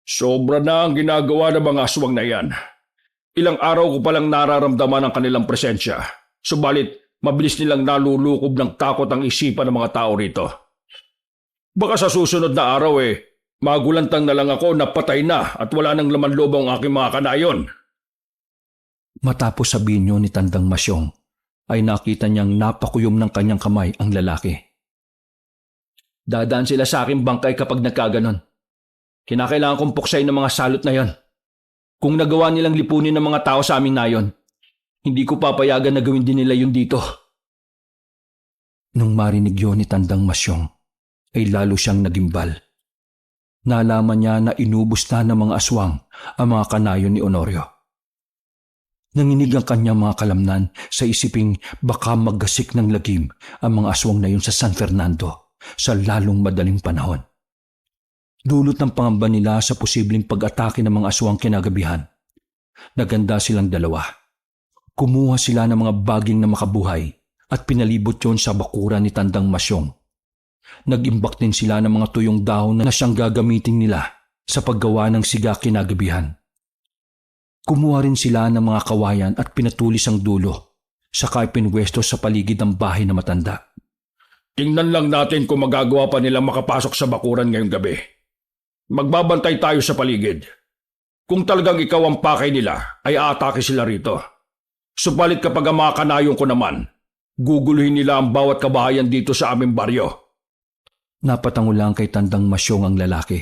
Sobra na ang ginagawa ng mga aswang na yan. Ilang araw ko palang nararamdaman ang kanilang presensya. Subalit, mabilis nilang nalulukob ng takot ang isipan ng mga tao rito. Baka sa susunod na araw magulantang na lang ako na patay na at wala nang laman loob ang aking mga kanayon. Matapos sabihin niyo ni Tandang Masyong, ay nakita niyang napakuyom ng kanyang kamay ang lalaki. Dadaan sila sa aking bangkay kapag nagkaganon. Kinakailangan kong puksay ng mga salot na yon. Kung nagawa nilang lipunin ng mga tao sa aming nayon, hindi ko papayagan na gawin din nila yun dito. Nung marinig yun ni Tandang Masyong, ay lalo siyang nagimbal. Nalaman niya na inubos na ng mga aswang ang mga kanayon ni Honorio. Nanginig ang kanyang mga kalamnan sa isiping baka maggasik ng lagim ang mga aswang na yun sa San Fernando sa lalong madaling panahon. Dulot ng pangamba nila sa posibleng pag-atake ng mga aswang kinagabihan. Naganda silang dalawa. Kumuha sila ng mga baging na makabuhay at pinalibot yon sa bakuran ni Tandang Masyong. Nag-imbak din sila ng mga tuyong dahon na siyang gagamitin nila sa paggawa ng siga kinagabihan. Kumuha rin sila ng mga kawayan at pinatulis ang dulo, saka ipinwesto sa paligid ng bahay na matanda. Tingnan lang natin kung magagawa pa nilang makapasok sa bakuran ngayong gabi. Magbabantay tayo sa paligid. Kung talagang ikaw ang pakay nila, ay aatake sila rito. Subalit kapag ang mga kanayong ko naman, guguluhin nila ang bawat kabahayan dito sa aming baryo. Napatangulang kay Tandang Masyong ang lalaki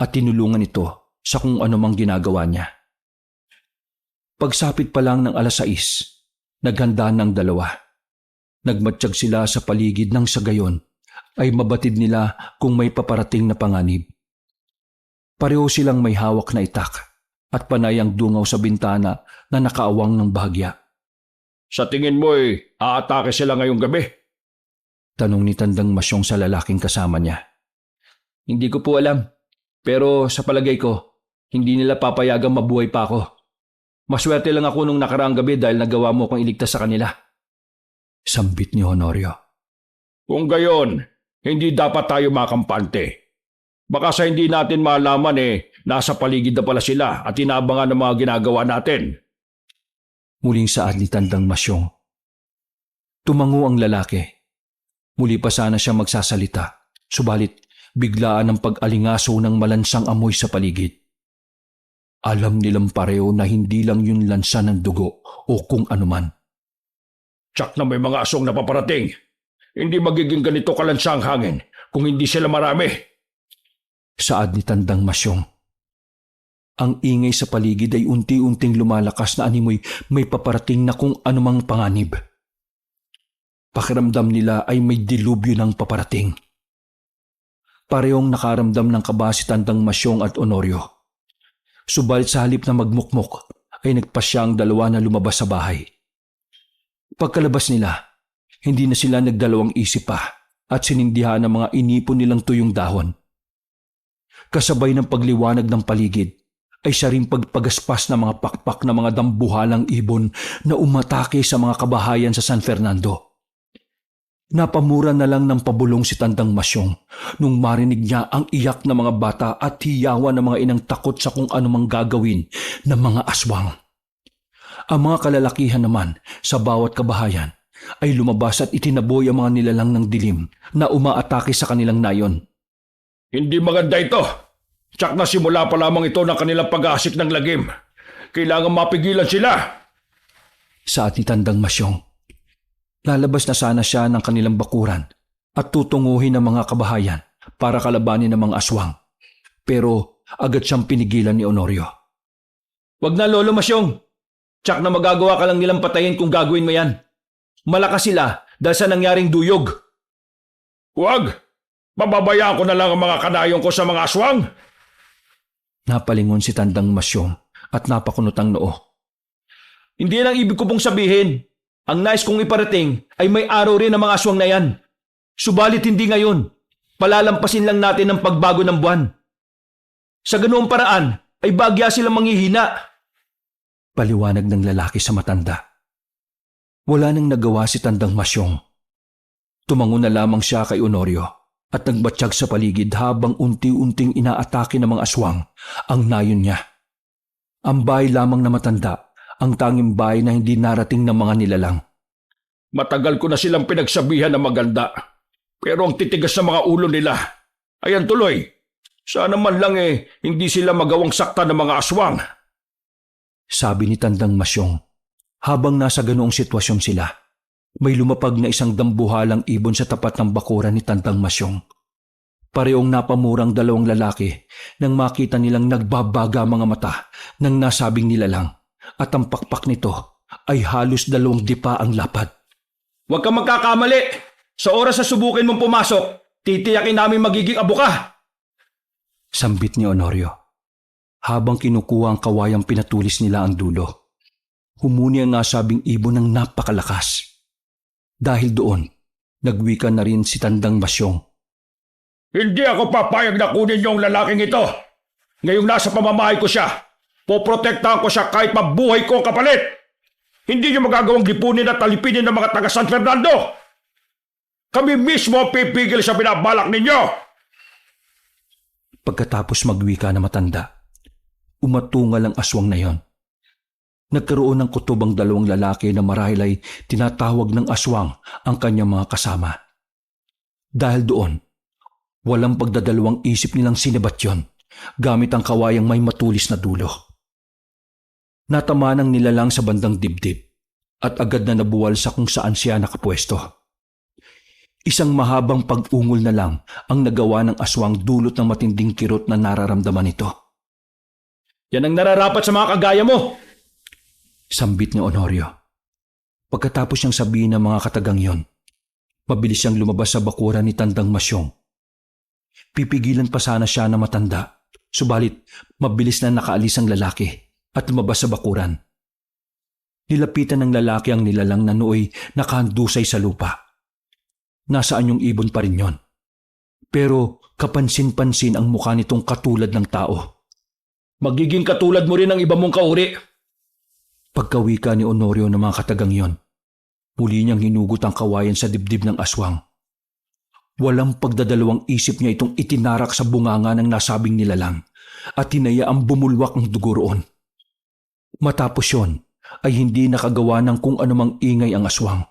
at tinulungan ito sa kung anumang ginagawa niya. Pagsapit pa lang ng 6:00, Naghanda ng dalawa. Nagmatsyag sila sa paligid ng sa gayon ay mabatid nila kung may paparating na panganib. Pareho silang may hawak na itak at panay ang dungaw sa bintana na nakaawang ng bahagya. Sa tingin mo aatake sila ngayong gabi? Tanong ni Tandang Masyong sa lalaking kasama niya. Hindi ko po alam, pero sa palagay ko, hindi nila papayagang mabuhay pa ako. Maswerte lang ako nung nakaraang gabi dahil nagawa mo akong iligtas sa kanila. Sambit ni Honorio. Kung gayon, hindi dapat tayo makampante. Baka sa hindi natin malaman nasa paligid na pala sila at inaabangan ng mga ginagawa natin. Muling saad ni Tandang Masyong. Tumango ang lalaki. Muli pa sana siya magsasalita, subalit biglaan ang pag-alingaso ng malansang amoy sa paligid. Alam nilang pareho na hindi lang yun lansa ng dugo o kung anuman. Tsak na may mga asong napaparating. Hindi magiging ganito kalansa ang hangin kung hindi sila marami. Saad ni Tandang Masyong. Ang ingay sa paligid ay unti-unting lumalakas na animoy may paparating na kung anumang panganib. Pakiramdam nila ay may dilubyo ng paparating. Parehong nakaramdam ng kaba si Tandang Masyong at Honorio. Subalit sa halip na magmukmok ay nagpasya ang dalawa na lumabas sa bahay. Pagkalabas nila, hindi na sila nagdalawang isip pa at sinindihan ang mga inipon nilang tuyong dahon. Kasabay ng pagliwanag ng paligid ay siya ring pagpagaspas ng mga pakpak na mga dambuhalang ibon na umatake sa mga kabahayan sa San Fernando. Napamura na lang ng pabulong si Tandang Masyong nung marinig niya ang iyak ng mga bata at hiyawan ng mga inang takot sa kung anumang gagawin ng mga aswang. Ang mga kalalakihan naman sa bawat kabahayan ay lumabas at itinaboy ang mga nilalang ng dilim na umaatake sa kanilang nayon. Hindi maganda ito. Tsak na simula pa lamang ito ng kanilang pag-aasik ng lagim. Kailangan mapigilan sila. Saad ni Tandang Masyong. Lalabas na sana siya ng kanilang bakuran at tutunguhin ng mga kabahayan para kalabanin ng mga aswang. Pero agad siyang pinigilan ni Honorio. Wag na, Lolo Masyong. Tsak na magagawa ka lang nilang patayin kung gagawin mo yan. Malakas sila dahil sa nangyaring duyog. Huwag! Pababayaan ko na lang ang mga kanayon ko sa mga aswang. Napalingon si Tandang Masyong at napakunotang noo. Hindi lang ibig ko pong sabihin. Ang nais kong iparating ay may araw rin ang mga aswang na yan. Subalit hindi ngayon. Palalampasin lang natin ang pagbago ng buwan. Sa ganoong paraan ay bagya silang manghihina. Paliwanag ng lalaki sa matanda. Wala nang nagawa si Tandang Masyong. Tumango na lamang siya kay Honorio at nagbatsyag sa paligid habang unti-unting inaatake ng mga aswang ang nayon niya. Ang bahay lamang na matanda, ang tanging bahay na hindi narating ng mga nilalang. Matagal ko na silang pinagsabihan na maganda. Pero ang titigas sa mga ulo nila. Ayan tuloy. Sana man lang hindi sila magawang sakta ng mga aswang. Sabi ni Tandang Masyong. Habang nasa ganoong sitwasyon sila, may lumapag na isang dambuhalang ibon sa tapat ng bakuran ni Tandang Masyong. Parehong napamurang dalawang lalaki nang makita nilang nagbabaga mga mata ng nasabing nilalang. At ang pakpak nito ay halos 2 dipa ang lapad. Huwag kang magkakamali. Sa oras na subukin mong pumasok, titiyakin namin magiging abo ka. Sambit ni Honorio. Habang kinukuha ang kawayang pinatulis nila ang dulo. Humuni ang nasabing ibon ng napakalakas. Dahil doon, nagwika na rin si Tandang Masyong. Hindi ako papayag na kunin yung lalaking ito. Ngayong nasa pamamahay ko siya, poprotektahan ko siya kahit mabuhay ko ang kapalit. Hindi niyo magagawang lipunin at talipinin ng mga taga San Fernando. Kami mismo ang pipigil sa binabalak ninyo. Pagkatapos magwika na matanda, umatungal ang aswang na yon. Nagkaroon ng kutob ang 2 lalaki na marahil ay tinatawag ng aswang ang kanyang mga kasama. Dahil doon, walang pagdadalawang isip nilang sinibat yon gamit ang kawayang may matulis na dulo. Natamaan ang nilalang sa bandang dibdib at agad na nabuwal sa kung saan siya nakapwesto. Isang mahabang pag-ungol na lang ang nagawa ng aswang dulot ng matinding kirot na nararamdaman nito. Yan ang nararapat sa mga kagaya mo. Sambit ni Honorio. Pagkatapos niyang sabihin ng mga katagang yon, mabilis siyang lumabas sa bakuran ni Tandang Masyong. Pipigilan pa sana siya na matanda, subalit mabilis na nakaalis ang lalaki at lumabas sa bakuran. Nilapitan ng lalaki ang nilalang na nooy nakahandusay sa lupa. Nasaan yung ibon pa rin yon? Pero kapansin-pansin ang mukha nitong katulad ng tao. Magiging katulad mo rin ang iba mong kauri. Pagkawika ni Honorio ng mga katagang yon, muli niyang hinugot ang kawayan sa dibdib ng aswang. Walang pagdadalawang isip niya itong itinarak sa bunganga ng nasabing nilalang at hinayaang bumulwak ang dugo roon. Matapos yon ay hindi nakagawa ng kung anumang ingay ang aswang.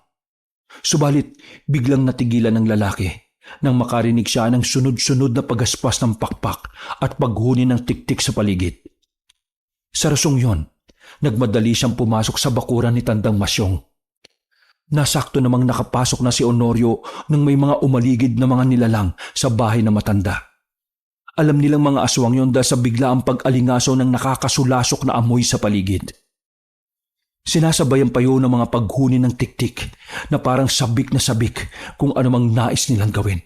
Subalit biglang natigilan ng lalaki nang makarinig siya ng sunod-sunod na pagaspas ng pakpak at paghuni ng tiktik sa paligid. Sa rasong yon, nagmadali siyang pumasok sa bakuran ni Tandang Masyong. Nasakto namang nakapasok na si Honorio nang may mga umaligid na mga nilalang sa bahay na matanda. Alam nilang mga aswang yon dahil sa biglaang pag-alingaso ng nakakasulasok na amoy sa paligid. Sinasabayan pa yun ng mga paghuni ng tiktik na parang sabik na sabik kung anumang nais nilang gawin.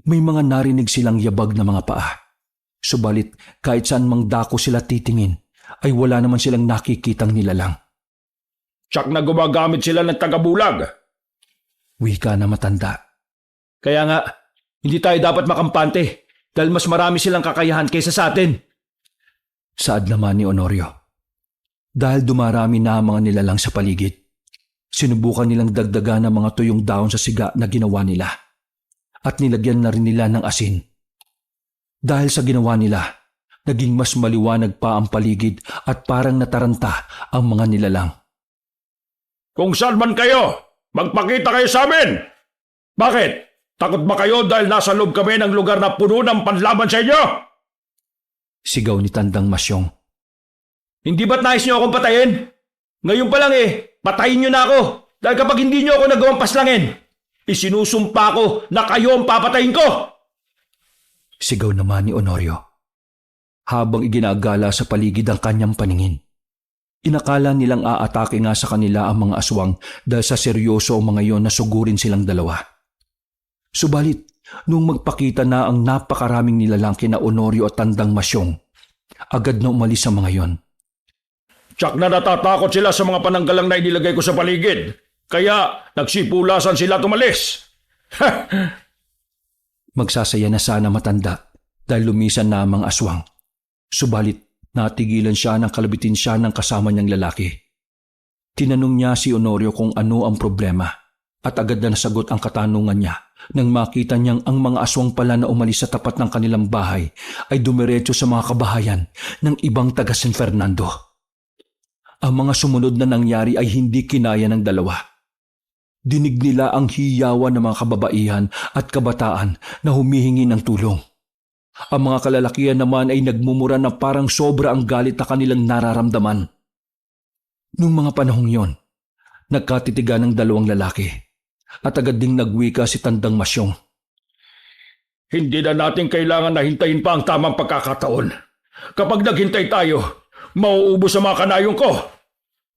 May mga narinig silang yabag na mga paa. Subalit kahit saan mang dako sila titingin ay wala naman silang nakikitang nilalang. Tsak na gumagamit sila ng tagabulag. Wika na matanda. Kaya nga, hindi tayo dapat makampante dahil mas marami silang kakayahan kaysa sa atin. Saad naman ni Honorio. Dahil dumarami na ang mga nilalang sa paligid, sinubukan nilang dagdagan ang mga tuyong dahon sa siga na ginawa nila at nilagyan na rin nila ng asin. Dahil sa ginawa nila, naging mas maliwanag pa ang paligid at parang nataranta ang mga nilalang. Kung saan man kayo, magpakita kayo sa amin! Bakit? Takot ba kayo dahil nasa loob kami ng lugar na puno ng panlaban sa inyo? Sigaw ni Tandang Masyong. Hindi ba't nais niyo akong patayin? Ngayon pa lang patayin niyo na ako dahil kapag hindi niyo ako nagawang paslangin, isinusumpa ko na kayo ang papatayin ko! Sigaw naman ni Honorio. Habang iginagala sa paligid ang kanyang paningin. Inakala nilang aatake nga sa kanila ang mga aswang dahil sa seryoso ang mga iyon na sugurin silang dalawa. Subalit, nung magpakita na ang napakaraming nilalang kina Honorio at Tandang Masyong, agad na umalis ang mga iyon. Tsak na natatakot sila sa mga pananggalang na inilagay ko sa paligid. Kaya nagsipulasan sila tumalis. Magsasaya na sana matanda dahil lumisan na ang mga aswang. Subalit, natigilan siya nang kalabitin siya ng kasama niyang lalaki. Tinanong niya si Honorio kung ano ang problema at agad na nasagot ang katanungan niya nang makita niyang ang mga aswang pala na umalis sa tapat ng kanilang bahay ay dumiretso sa mga kabahayan ng ibang taga San Fernando. Ang mga sumunod na nangyari ay hindi kinaya ng dalawa. Dinig nila ang hiyawan ng mga kababaihan at kabataan na humihingi ng tulong. Ang mga kalalakihan naman ay nagmumura na parang sobra ang galit na kanilang nararamdaman. Noong mga panahong yon, nagkatitigan ng dalawang lalaki at agad ding nagwika si Tandang Masyong. Hindi na natin kailangan na hintayin pa ang tamang pagkakataon. Kapag naghintay tayo, mauubos ang mga kanayong ko.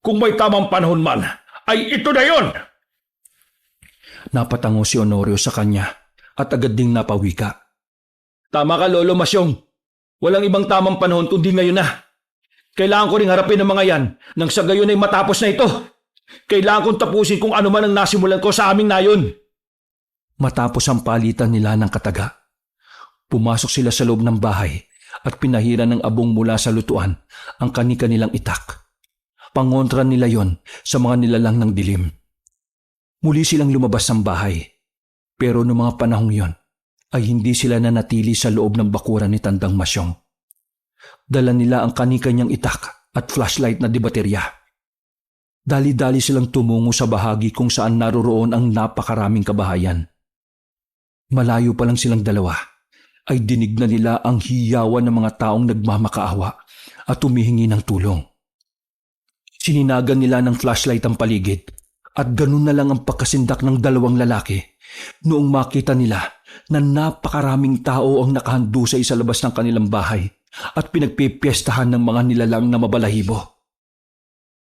Kung may tamang panahon man, ay ito na yon! Napatango si Honorio sa kanya at agad ding napawika. Tama ka, Lolo Masyong. Walang ibang tamang panahon kundi ngayon na. Kailangan ko ring harapin ang mga yan nang sa gayon ay matapos na ito. Kailangan kong tapusin kung ano man ang nasimulan ko sa aming nayon. Matapos ang palitan nila ng kataga, pumasok sila sa loob ng bahay at pinahira ng abong mula sa lutuan ang kani-kanilang itak. Pangontra nila yon sa mga nilalang ng dilim. Muli silang lumabas ng bahay, pero noong mga panahong yon ay hindi sila nanatili sa loob ng bakuran ni Tandang Masyong. Dala nila ang kani-kanyang itak at flashlight na di baterya. Dali-dali silang tumungo sa bahagi kung saan naroroon ang napakaraming kabahayan. Malayo pa lang silang dalawa ay dinig na nila ang hiyawan ng mga taong nagmamakaawa at humihingi ng tulong. Sininagan nila ng flashlight ang paligid at ganun na lang ang pagkasindak ng dalawang lalaki noong makita nila na napakaraming tao ang nakahandusay sa labas ng kanilang bahay at pinagpipiestahan ng mga nilalang na mabalahibo.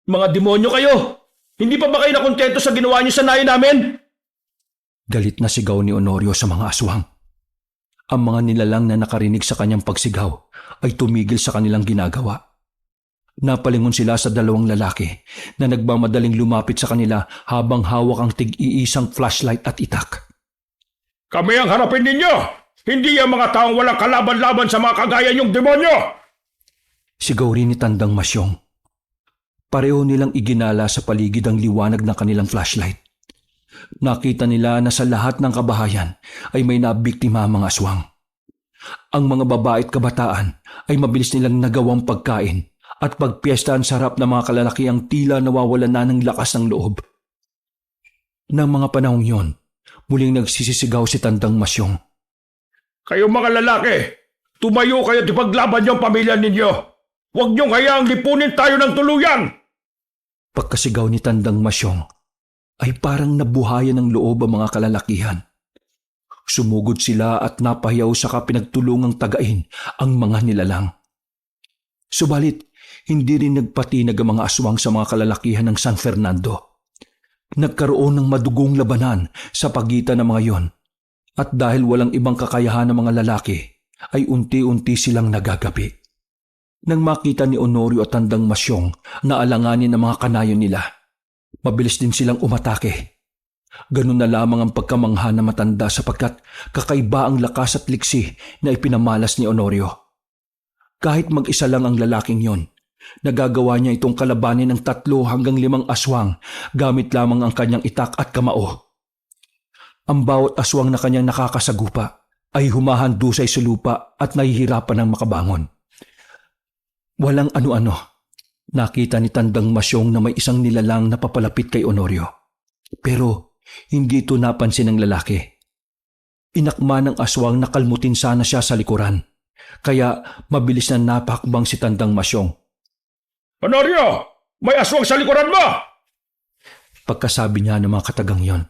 Mga demonyo kayo! Hindi pa ba kayo nakontento sa ginawa niyo sa nayo namin? Galit na sigaw ni Honorio sa mga aswang. Ang mga nilalang na nakarinig sa kanyang pagsigaw ay tumigil sa kanilang ginagawa. Napalingon sila sa dalawang lalaki na nagmamadaling lumapit sa kanila habang hawak ang tig-iisang flashlight at itak. Kami ang harapin ninyo! Hindi ang mga taong walang kalaban-laban sa mga kagaya niyong demonyo! Sigaw rin ni Tandang Masyong. Pareho nilang iginala sa paligid ang liwanag ng kanilang flashlight. Nakita nila na sa lahat ng kabahayan ay may nabiktima ang mga aswang. Ang mga babae at kabataan ay mabilis nilang nagawang pagkain at pagpiestahan sa harap ng mga kalalaki ang tila nawawalan na ng lakas ng loob. Nang mga panahong yon, muling nagsisisigaw si Tandang Masyong. Kayo mga lalaki, tumayo kayo at ipaglaban niyo ang pamilya ninyo! Huwag niyong hayaang lipunin tayo ng tuluyan! Pagkasigaw ni Tandang Masyong, ay parang nabuhayan ng loob ang mga kalalakihan. Sumugod sila at napahiyaw sa pinagtulungang tagain ang mga nilalang. Subalit, hindi rin nagpatinag ang mga aswang sa mga kalalakihan ng San Fernando. Nagkaroon ng madugong labanan sa pagitan ng mga yon, at dahil walang ibang kakayahan ng mga lalaki, ay unti-unti silang nagagapi. Nang makita ni Honorio at Tandang Masyong na alanganin ang mga kanayon nila, mabilis din silang umatake. Ganun na lamang ang pagkamangha na matanda sapagkat kakaiba ang lakas at liksi na ipinamalas ni Honorio. Kahit mag-isa lang ang lalaking yon, nagagawa niya itong kalabanin ng 3 hanggang 5 aswang gamit lamang ang kanyang itak at kamao. Ang bawat aswang na kanyang nakakasagupa ay humahandusay sa lupa at nahihirapan ng makabangon. Walang ano-ano. Nakita ni Tandang Masyong na may isang nilalang na papalapit kay Honorio. Pero hindi ito napansin ng lalaki. Inakma ng aswang na kalmutin sana siya sa likuran. Kaya mabilis na napakbang si Tandang Masyong. Honorio! May aswang sa likuran mo! Pagkasabi niya ng mga katagang yon,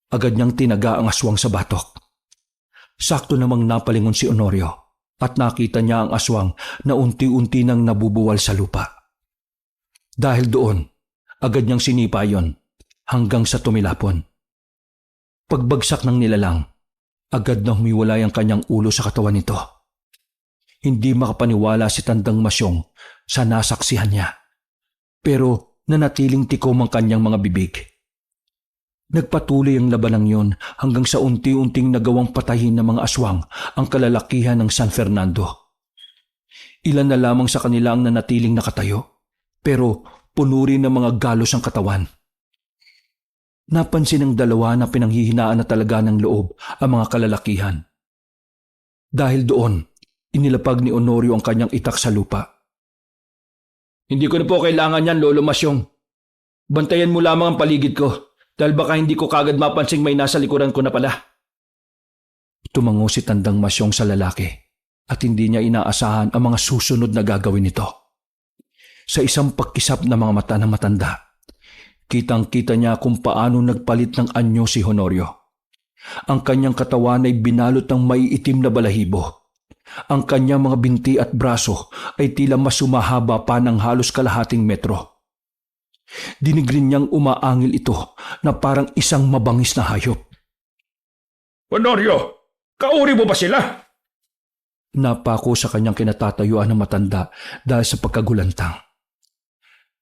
agad niyang tinaga ang aswang sa batok. Sakto namang napalingon si Honorio at nakita niya ang aswang na unti-unti nang nabubuwal sa lupa. Dahil doon, agad niyang sinipa yon hanggang sa tumilapon. Pagbagsak ng nilalang, agad na humiwalay ang kanyang ulo sa katawan nito. Hindi makapaniwala si Tandang Masyong sa nasaksihan niya, pero nanatiling tikom ang kanyang mga bibig. Nagpatuloy ang labanang yon hanggang sa unti-unting nagawang patayin ng mga aswang ang kalalakihan ng San Fernando. Ilan na lamang sa kanila ang nanatiling nakatayo, pero puno rin ng mga galos ang katawan. Napansin ng dalawa na pinanghihinaan na talaga ng loob ang mga kalalakihan. Dahil doon, inilapag ni Honorio ang kanyang itak sa lupa. Hindi ko na po kailangan yan, Lolo Masyong. Bantayan mo lamang ang paligid ko. Dahil baka hindi ko kagad mapansing may nasa likuran ko na pala. Tumango si Tandang Masyong sa lalaki at hindi niya inaasahan ang mga susunod na gagawin nito. Sa isang pagkisap ng mga mata ng matanda, kitang-kita niya kung paano nagpalit ng anyo si Honorio. Ang kanyang katawan ay binalot ng maiitim na balahibo. Ang kanyang mga binti at braso ay tila mas sumahaba pa ng halos kalahating metro. Dinig rin niyang umaangil ito na parang isang mabangis na hayop. Honorio, kauri mo ba sila? Napako sa kanyang kinatatayuan ng matanda dahil sa pagkagulantang.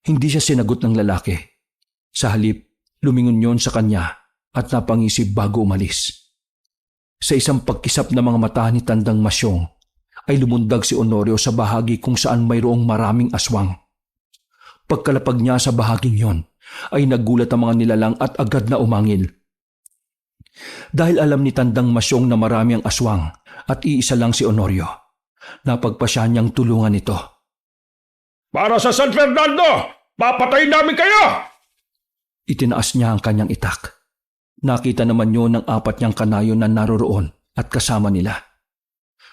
Hindi siya sinagot ng lalaki. Sa halip, lumingon yon sa kanya at napangisip bago umalis. Sa isang pagkisap ng mga mata ni Tandang Masyong, ay lumundag si Honorio sa bahagi kung saan mayroong maraming aswang. Pagkalapag niya sa bahaging yon, ay nagulat ang mga nilalang at agad na umangil. Dahil alam ni Tandang Masyong na marami ang aswang at iisa lang si Honorio, napagpasya niyang tulungan ito. Para sa San Fernando, papatayin namin kayo! Itinaas niya ang kanyang itak. Nakita naman yun ng 4 niyang kanayon na naroroon at kasama nila.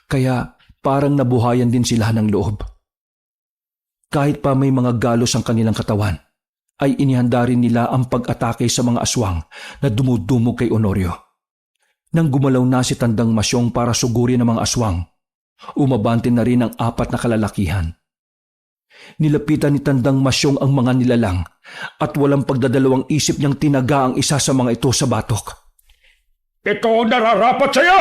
Kaya parang nabuhayan din sila ng loob. Kahit pa may mga galos ang kanilang katawan, ay inihanda rin nila ang pag-atake sa mga aswang na dumudumog kay Honorio. Nang gumalaw na si Tandang Masyong para sugurin ang mga aswang, umabante na rin ang 4 na kalalakihan. Nilapitan ni Tandang Masyong ang mga nilalang at walang pagdadalawang isip niyang tinaga ang isa sa mga ito sa batok. Ito ang nararapat sa'yo!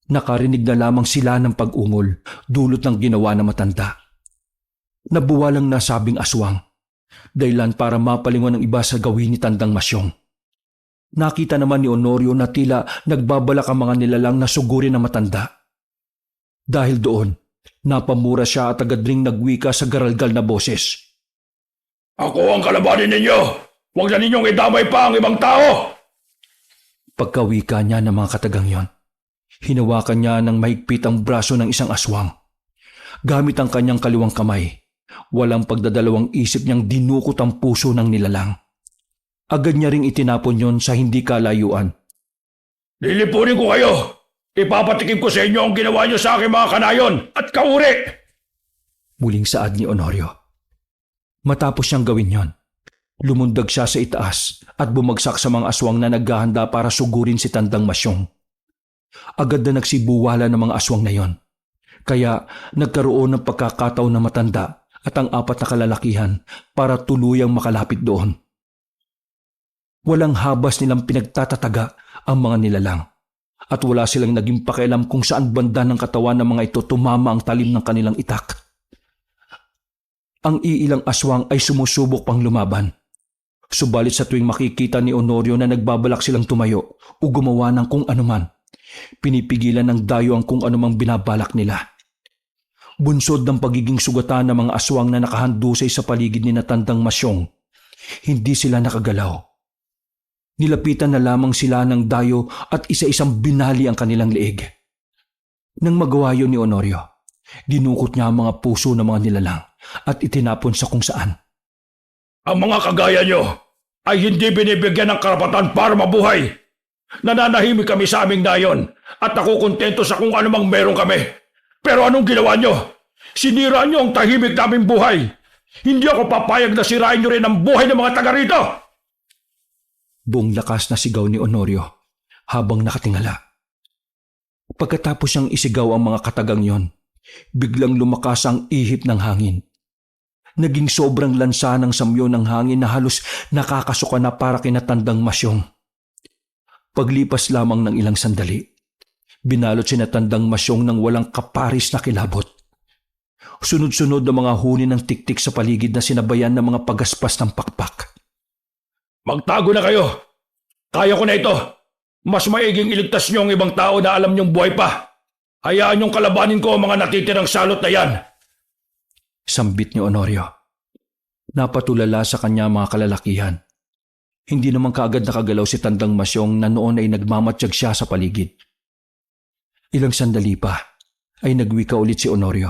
Nakarinig na lamang sila ng pag-ungol, dulot ng ginawa na matanda. Nabuwalang nasabing aswang, dahilan para mapalingon ng iba sa gawin ni Tandang Masyong. Nakita naman ni Honorio na tila nagbabalak ang mga nilalang na sugurin na matanda. Dahil doon, napamura siya at agad ring nagwika sa garalgal na boses. Ako ang kalabanin ninyo! Huwag na ninyong idamay pa ang ibang tao! Pagkawika niya ng mga katagang yon, hinawakan niya ng mahigpit ang braso ng isang aswang. Gamit ang kanyang kaliwang kamay, walang pagdadalawang isip niyang dinukot ang puso ng nilalang. Agad niya ring itinapon yon sa hindi kalayuan. Lilipunin ko kayo! Ipapatikim ko sa inyo ang ginawa niyo sa aking mga kanayon at kauri! Muling saad ni Honorio. Matapos siyang gawin yon, lumundag siya sa itaas at bumagsak sa mga aswang na naghahanda para sugurin si Tandang Masyong. Agad na nagsibuwala ng mga aswang na yon, kaya nagkaroon ng pagkakataon na matanda at ang apat na kalalakihan para tuluyang makalapit doon. Walang habas nilang pinagtatataga ang mga nilalang at wala silang naging pakialam kung saan banda ng katawan ng mga ito tumama ang talim ng kanilang itak. Ang iilang aswang ay sumusubok pang lumaban. Subalit sa tuwing makikita ni Honorio na nagbabalak silang tumayo o gumawa ng kung anuman, pinipigilan ng dayo ang kung anumang binabalak nila. Bunsod ng pagiging sugatan ng mga aswang na nakahandusay sa paligid ni Tandang Masyong, hindi sila nakagalaw. Nilapitan na lamang sila ng dayo at isa-isang binali ang kanilang leeg. Nang magawa yun ni Honorio, dinukot niya ang mga puso ng mga nilalang at itinapon sa kung saan. Ang mga kagaya nyo ay hindi binibigyan ng karapatan para mabuhay. Nananahimik kami sa aming nayon at nakukontento sa kung anumang meron kami. Pero anong ginawa nyo? Sinira nyo ang tahimik naming buhay. Hindi ako papayag na sirain nyo rin ang buhay ng mga taga rito. Buong lakas na sigaw ni Honorio habang nakatingala. Pagkatapos siyang isigaw ang mga katagang yon, biglang lumakas ang ihip ng hangin. Naging sobrang lansa ng samyo ng hangin na halos nakakasuka na para kina Tandang Masyong. Paglipas lamang ng ilang sandali, binalot si Tandang Masyong ng walang kaparis na kilabot. Sunod-sunod na mga huni ng tiktik sa paligid na sinabayan ng mga pagaspas ng pakpak. Magtago na kayo! Kaya ko na ito! Mas maiging iligtas niyo ang ibang tao na alam niyong buhay pa! Hayaan niyong kalabanin ko ang mga natitirang salot na yan! Sambit ni Honorio. Napatulala sa kanya mga kalalakihan. Hindi naman kaagad nakagalaw si Tandang Masyong na noon ay nagmamatsyag siya sa paligid. Ilang sandali pa ay nagwika ulit si Honorio.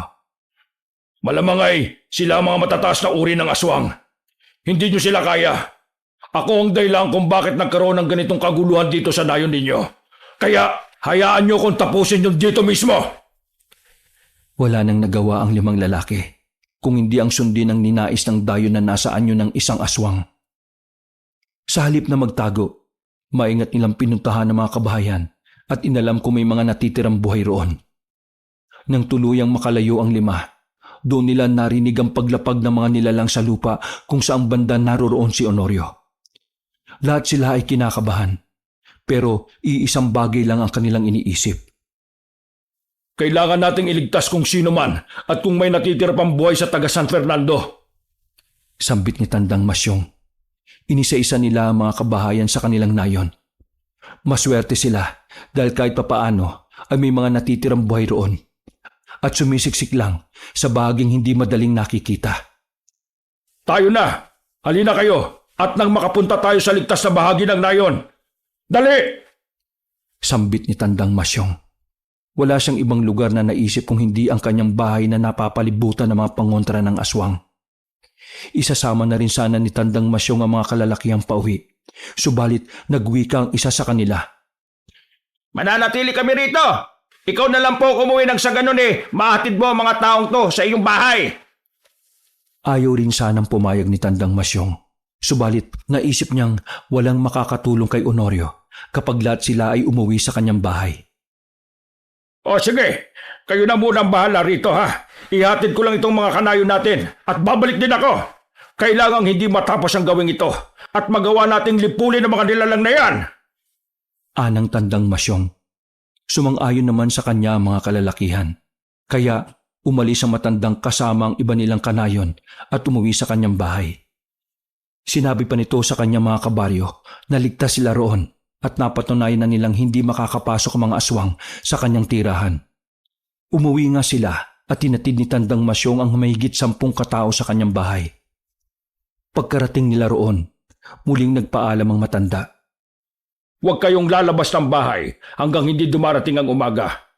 Malamang ay sila ang mga matataas na uri ng aswang. Hindi niyo sila kaya. Ako ang dahilan kung bakit nagkaroon ng ganitong kaguluhan dito sa nayon ninyo. Kaya hayaan niyo kung tapusin niyo dito mismo. Wala nang nagawa ang limang lalaki kung hindi ang sundin ng ninais ng dayo na nasa anyo ng isang aswang. Sa halip na magtago, maingat nilang pinuntahan ng mga kabahayan at inalam kung may mga natitirang buhay roon. Nang tuluyang makalayo ang lima, doon nila narinig ang paglapag ng mga nilalang sa lupa kung saang banda naroroon si Honorio. Lahat sila ay kinakabahan, pero iisang bagay lang ang kanilang iniisip. Kailangan nating iligtas kung sino man at kung may natitira pang buhay sa taga San Fernando. Sambit ni Tandang Masyong. Inisa-isa nila ang mga kabahayan sa kanilang nayon. Maswerte sila dahil kahit papaano ay may mga natitirang buhay roon at sumisiksik lang sa bahaging hindi madaling nakikita. Tayo na! Halina kayo! At nang makapunta tayo sa ligtas na bahagi ng nayon. Dali! Sambit ni Tandang Masyong. Wala siyang ibang lugar na naisip kung hindi ang kanyang bahay na napapalibutan ng mga pangontra ng aswang. Isasama na rin sana ni Tandang Masyong ang mga kalalakihang pauwi. Subalit nagwika ang isa sa kanila. Mananatili kami rito! Ikaw na lang po umuwi ng sa ganun mahatid mo ang mga taong to sa iyong bahay! Ayaw rin sanang pumayag ni Tandang Masyong. Subalit naisip niyang walang makakatulong kay Honorio kapag lahat sila ay umuwi sa kanyang bahay. O sige, kayo na muna ang bahala rito ha. Ihatid ko lang itong mga kanayo natin at babalik din ako. Kailangang hindi matapos ang gawing ito at magawa nating lipulin ang mga nilalang na yan. Anang Tandang Masyong. Sumang-ayon naman sa kanya ang mga kalalakihan. Kaya umalis ang matandang kasama ang iba nilang kanayon at umuwi sa kanyang bahay. Sinabi pa nito sa kanyang mga kabaryo na ligtas sila roon at napatunayan na nilang hindi makakapasok ang mga aswang sa kanyang tirahan. Umuwi nga sila at tinatid ni Tandang Masyong ang mahigit 10 katao sa kanyang bahay. Pagkarating nila roon, muling nagpaalam ang matanda. Huwag kayong lalabas ng bahay hanggang hindi dumarating ang umaga.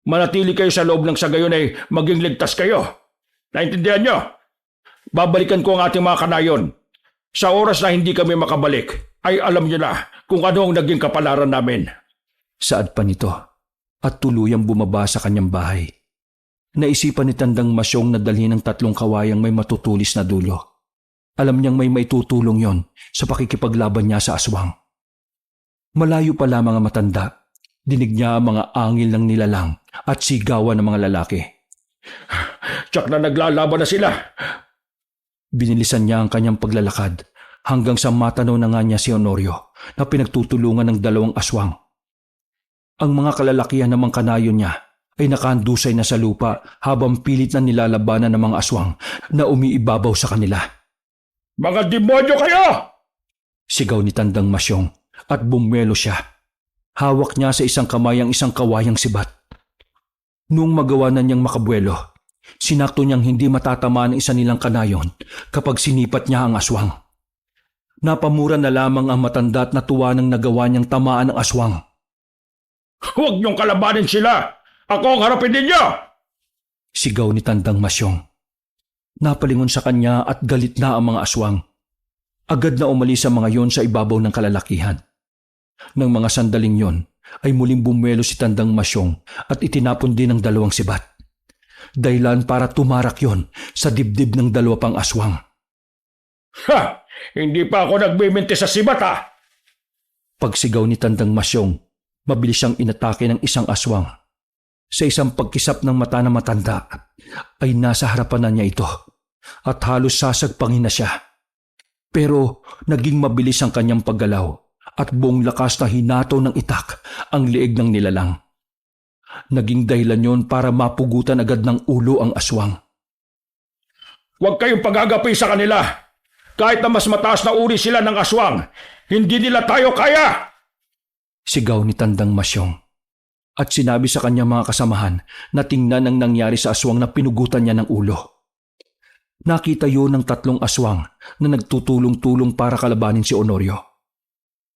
Manatili kayo sa loob ng sa gayon ay maging ligtas kayo. Naintindihan nyo? Babalikan ko ang ating mga kanayon. Sa oras na hindi kami makabalik, ay alam nyo na kung ano ang naging kapalaran namin. Saad pa nito at tuluyang bumaba sa kanyang bahay. Naisipan ni Tandang Masyong na dalhin ng 3 kawayang may matutulis na dulo. Alam niyang may maitutulong yon sa pakikipaglaban niya sa aswang. Malayo pa lamang ang matanda, dinig niya ang mga angil ng nilalang at sigawan ng mga lalaki. Tsak na naglalaban na sila. Binilisan niya ang kanyang paglalakad hanggang sa matanaw na nga niya si Honorio na pinagtutulungan ng 2 aswang. Ang mga kalalakihan ng mga kanayon niya ay nakahandusay na sa lupa habang pilit na nilalabanan ng mga aswang na umiibabaw sa kanila. Mga demonyo kayo! Sigaw ni Tandang Masyong at bumelo siya. Hawak niya sa isang kamay ang isang kawayang sibat. Noong magawa na niyang makabuelo, sinakto niyang hindi matatamaan ang isa nilang kanayon kapag sinipat niya ang aswang. Napamura na lamang ang matanda at natuwa nang nagawa niyang tamaan ang aswang. Huwag niyong kalabanin sila! Ako ang harapin ninyo! Sigaw ni Tandang Masyong. Napalingon sa kanya at galit na ang mga aswang. Agad na umalis ang mga yon sa ibabaw ng kalalakihan. Nang mga sandaling yon ay muling bumelo si Tandang Masyong at itinapon din ang 2 sibat. Dahilan para tumarak yon sa dibdib ng 2 pang aswang. Ha! Hindi pa ako nagbiminti sa sibat ha! Pagsigaw ni Tandang Masyong, mabilis siyang inatake ng isang aswang. Sa isang pagkisap ng mata na matanda ay nasa harapan na niya ito at halos sasagpangin na siya. Pero naging mabilis ang kanyang paggalaw at buong lakas na hinato ng itak ang liig ng nilalang. Naging dahilan yon para mapugutan agad ng ulo ang aswang. Huwag kayong pagagapi sa kanila! Kahit na mas mataas na uri sila ng aswang, hindi nila tayo kaya! Sigaw ni Tandang Masyong. At sinabi sa kanyang mga kasamahan na tingnan ang nangyari sa aswang na pinugutan niya ng ulo. Nakita yun ng 3 aswang na nagtutulong-tulong para kalabanin si Honorio.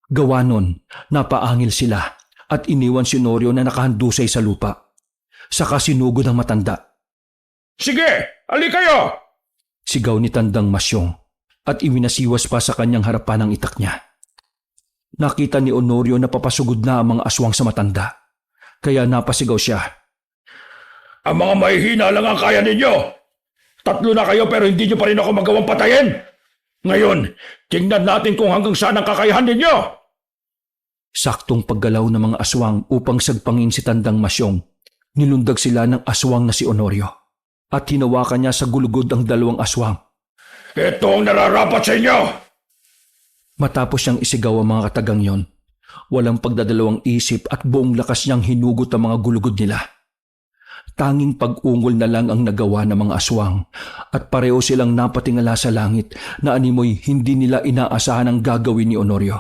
Gawa nun, napaangil sila at iniwan si Honorio na nakahandusay sa lupa. Saka sinugod ang matanda. Sige, ali kayo! Sigaw ni Tandang Masyong at iwinasiwas pa sa kanyang harapan ang itak niya. Nakita ni Honorio na papasugod na ang mga aswang sa matanda. Kaya napasigaw siya. Ang mga mahihina lang ang kaya ninyo! 3 na kayo pero hindi nyo pa rin ako magawang patayin! Ngayon, tingnan natin kung hanggang saan ang kakayahan ninyo! Saktong paggalaw ng mga aswang upang sagpangin si Tandang Masyong, nilundag sila ng aswang na si Honorio at hinawakan niya sa gulugod ang 2 aswang. Ito ang nararapat sa inyo! Matapos niyang isigaw ang mga katagang yon, walang pagdadalawang isip at buong lakas niyang hinugot ang mga gulugod nila. Tanging pag-ungol na lang ang nagawa ng mga aswang at pareho silang napatingala sa langit na animoy hindi nila inaasahan ang gagawin ni Honorio.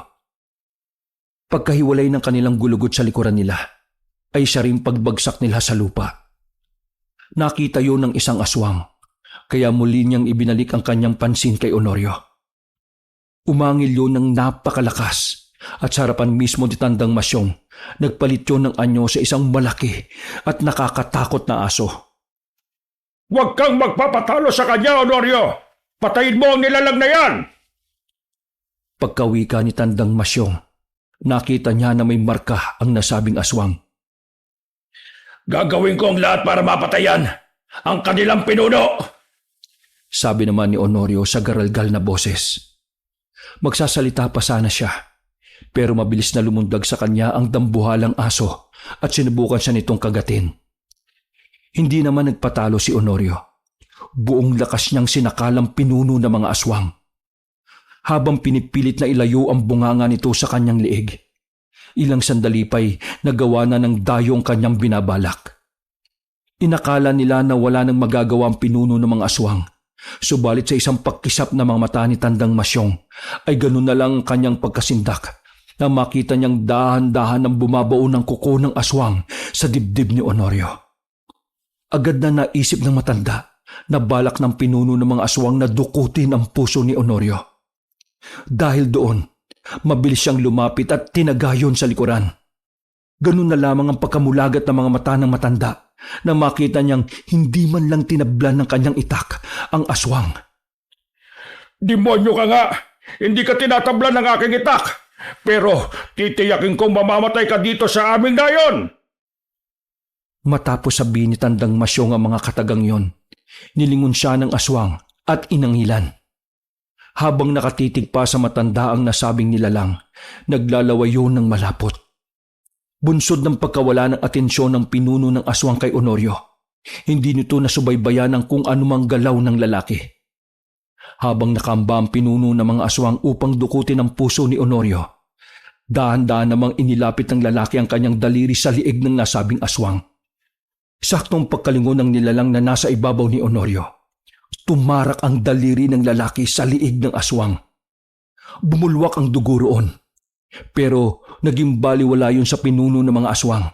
Pagkahiwalay ng kanilang gulugod sa likuran nila, ay siya rin pagbagsak nila sa lupa. Nakita yun ng isang aswang, kaya muli niyang ibinalik ang kanyang pansin kay Honorio. Umangil yun ng napakalakas at sa harapan mismo ni Tandang Masyong, nagpalit yun ng anyo sa isang malaki at nakakatakot na aso. Huwag kang magpapatalo sa kanya, Honorio! Patayin mo ang nilalang na yan! Pagkawika ni Tandang Masyong, nakita niya na may marka ang nasabing aswang. Gagawin ko ang lahat para mapatayan ang kanilang pinuno! Sabi naman ni Honorio sa garalgal na boses. Magsasalita pa sana siya, pero mabilis na lumundag sa kanya ang dambuhalang aso at sinubukan siya nitong kagatin. Hindi naman nagpatalo si Honorio. Buong lakas niyang sinakalang pinuno ng mga aswang. Habang pinipilit na ilayo ang bunganga nito sa kanyang liig, ilang sandali pa'y nagawa na ng dayo ang kanyang binabalak. Inakala nila na wala nang magagawa ang pinuno ng mga aswang. Subalit sa isang pagkisap ng mga mata ni Tandang Masyong ay ganun na lang ang kanyang pagkasindak na makita niyang dahan-dahan ang bumabaon ng kuko ng aswang sa dibdib ni Honorio. Agad na naisip ng matanda na balak ng pinuno ng mga aswang na dukutin ang puso ni Honorio. Dahil doon, mabilis siyang lumapit at tinagayon sa likuran. Ganun na lamang ang pagkamulagat ng mga mata ng matanda na makita niyang hindi man lang tinablan ng kanyang itak ang aswang. Demonyo ka nga! Hindi ka tinatablan ng aking itak! Pero titiyakin kong mamamatay ka dito sa aming dayon! Matapos sabihin ni Tandang Masyong ang mga katagang yon, nilingon siya ng aswang at inangilan. Habang nakatitig pa sa matanda ang nasabing nilalang, naglalawayo ng malapot. Bunsod ng pagkawala ng atensyon ng pinuno ng aswang kay Honorio, hindi nito nasubaybayan ang kung anumang galaw ng lalaki. Habang nakamba ang pinuno ng mga aswang upang dukutin ang puso ni Honorio, dahan-dahan namang inilapit ng lalaki ang kanyang daliri sa liig ng nasabing aswang. Saktong pagkalingon ng nilalang na nasa ibabaw ni Honorio, tumarak ang daliri ng lalaki sa liig ng aswang. Bumulwak ang dugo roon, pero naging baliwala yun sa pinuno ng mga aswang.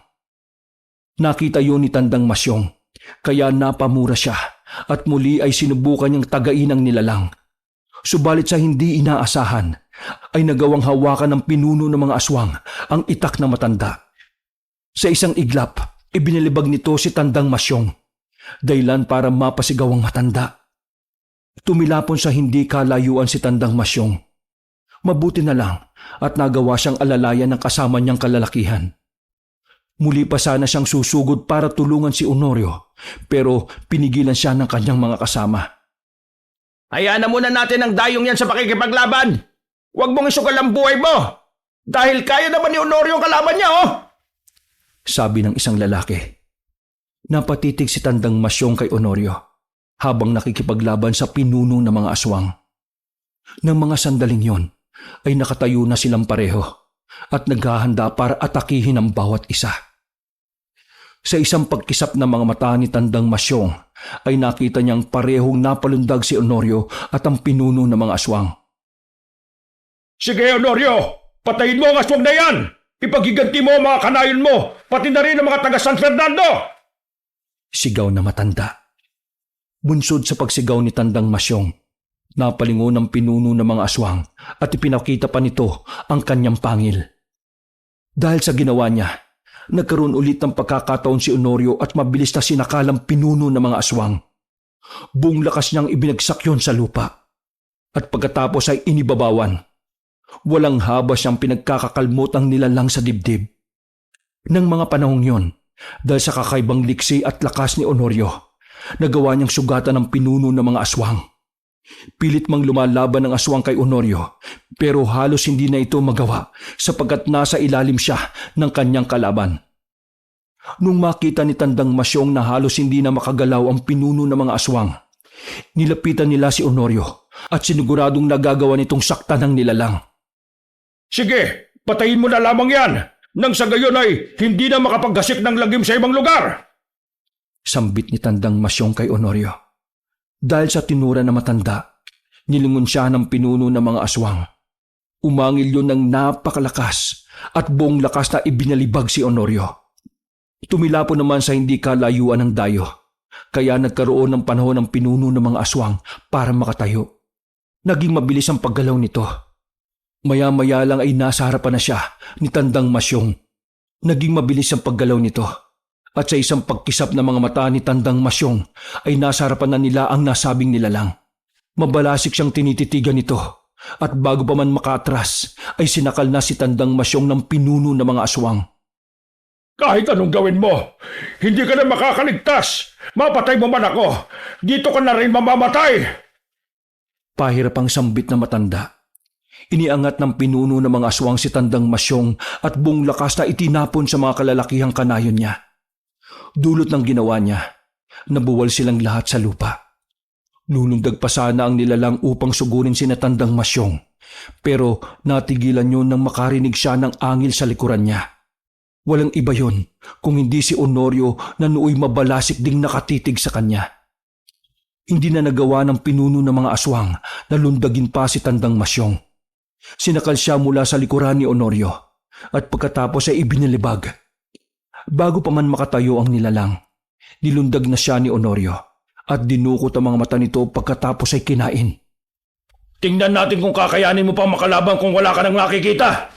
Nakita yun ni Tandang Masyong, kaya napamura siya at muli ay sinubukan niyang tagain ang nilalang. Subalit sa hindi inaasahan, ay nagawang hawakan ng pinuno ng mga aswang ang itak na matanda. Sa isang iglap, ibinilibag nito si Tandang Masyong, dahilan para mapasigaw ang matanda. Tumilapon sa hindi kalayuan si Tandang Masyong. Mabuti na lang at nagawa siyang alalayan ng kasama niyang kalalakihan. Muli pa sana siyang susugod para tulungan si Honorio, pero pinigilan siya ng kanyang mga kasama. Hayaan na muna natin ang dayong yan sa pakikipaglaban! Huwag mong isugal ang buhay mo! Dahil kaya naman ni Honorio ang kalaban niya, oh! Sabi ng isang lalaki. Napatitig si Tandang Masyong kay Honorio habang nakikipaglaban sa pinuno ng mga aswang. Nang mga sandaling yon, ay nakatayo na silang pareho at naghahanda para atakihin ang bawat isa. Sa isang pagkisap ng mga mata ni Tandang Masyong, ay nakita niyang parehong napalundag si Honorio at ang pinuno ng mga aswang. Sige, Honorio! Patayin mo ang aswang na yan! Ipagiganti mo ang mga kanayon mo, pati na rin ang mga taga San Fernando! Sigaw na matanda. Bunsod sa pagsigaw ni Tandang Masyong, napalingon ang pinuno ng mga aswang at ipinakita pa nito ang kanyang pangil. Dahil sa ginawa niya, nagkaroon ulit ng pagkakataon si Honorio at mabilis na sinakalang pinuno ng mga aswang. Buong lakas niyang ibinagsak yon sa lupa. At pagkatapos ay inibabawan. Walang habas siyang pinagkakakalmot ang nilalang sa dibdib. Nang mga panahong yon, dahil sa kakaibang liksi at lakas ni Honorio, nagawa niyang sugatan ang pinuno ng mga aswang. Pilit mang lumalaban ang aswang kay Honorio, pero halos hindi na ito magawa sapagkat nasa ilalim siya ng kanyang kalaban. Nung makita ni Tandang Masyong na halos hindi na makagalaw ang pinuno ng mga aswang, nilapitan nila si Honorio at siniguradong nagagawa nitong saktan ng nilalang. Sige, patayin mo na lamang yan! Nang sa gayon ay hindi na makapaggasik ng lagim sa ibang lugar! Sambit ni Tandang Masyong kay Honorio. Dahil sa tinura na matanda, nilingon siya ng pinuno ng mga aswang. Umangil yun ng napakalakas at buong lakas na ibinalibag si Honorio. Tumilapo naman sa hindi kalayuan ng dayo, kaya nagkaroon ng panahon ng pinuno ng mga aswang para makatayo. Naging mabilis ang paggalaw nito. Maya-maya lang ay nasa harapan na siya ni Tandang Masyong. Naging mabilis ang paggalaw nito. At sa isang pagkisap ng mga mata ni Tandang Masyong ay nasa harapan na nila ang nasabing nilalang. Mabalasik siyang tinititigan nito at bago pa man makaatras ay sinakal na si Tandang Masyong ng pinuno ng mga aswang. Kahit anong gawin mo, hindi ka na makakaligtas! Mapatay mo man ako, dito ka na rin mamamatay! Pahirap ang sambit na matanda. Iniangat ng pinuno ng mga aswang si Tandang Masyong at buong lakas na itinapon sa mga kalalakihang kanayon niya. Dulot ng ginawa niya nabuwal silang lahat sa lupa. Lulundag pa sana ang nilalang upang sugurin si Natandang Masyong, pero natigilan yun nang makarinig siya ng angil sa likuran niya. Walang iba yon kung hindi si Honorio na nooy mabalasik ding nakatitig sa kanya. Hindi na nagawa ng pinuno ng mga aswang na lundagin pa si Tandang Masyong. Sinakal siya mula sa likuran ni Honorio at pagkatapos ay ibinalibag. Bago pa man makatayo ang nilalang, nilundag na siya ni Honorio at dinukot ang mga mata nito pagkatapos ay kinain. Tingnan natin kung kakayanin mo pang makalaban kung wala ka nang nakikita.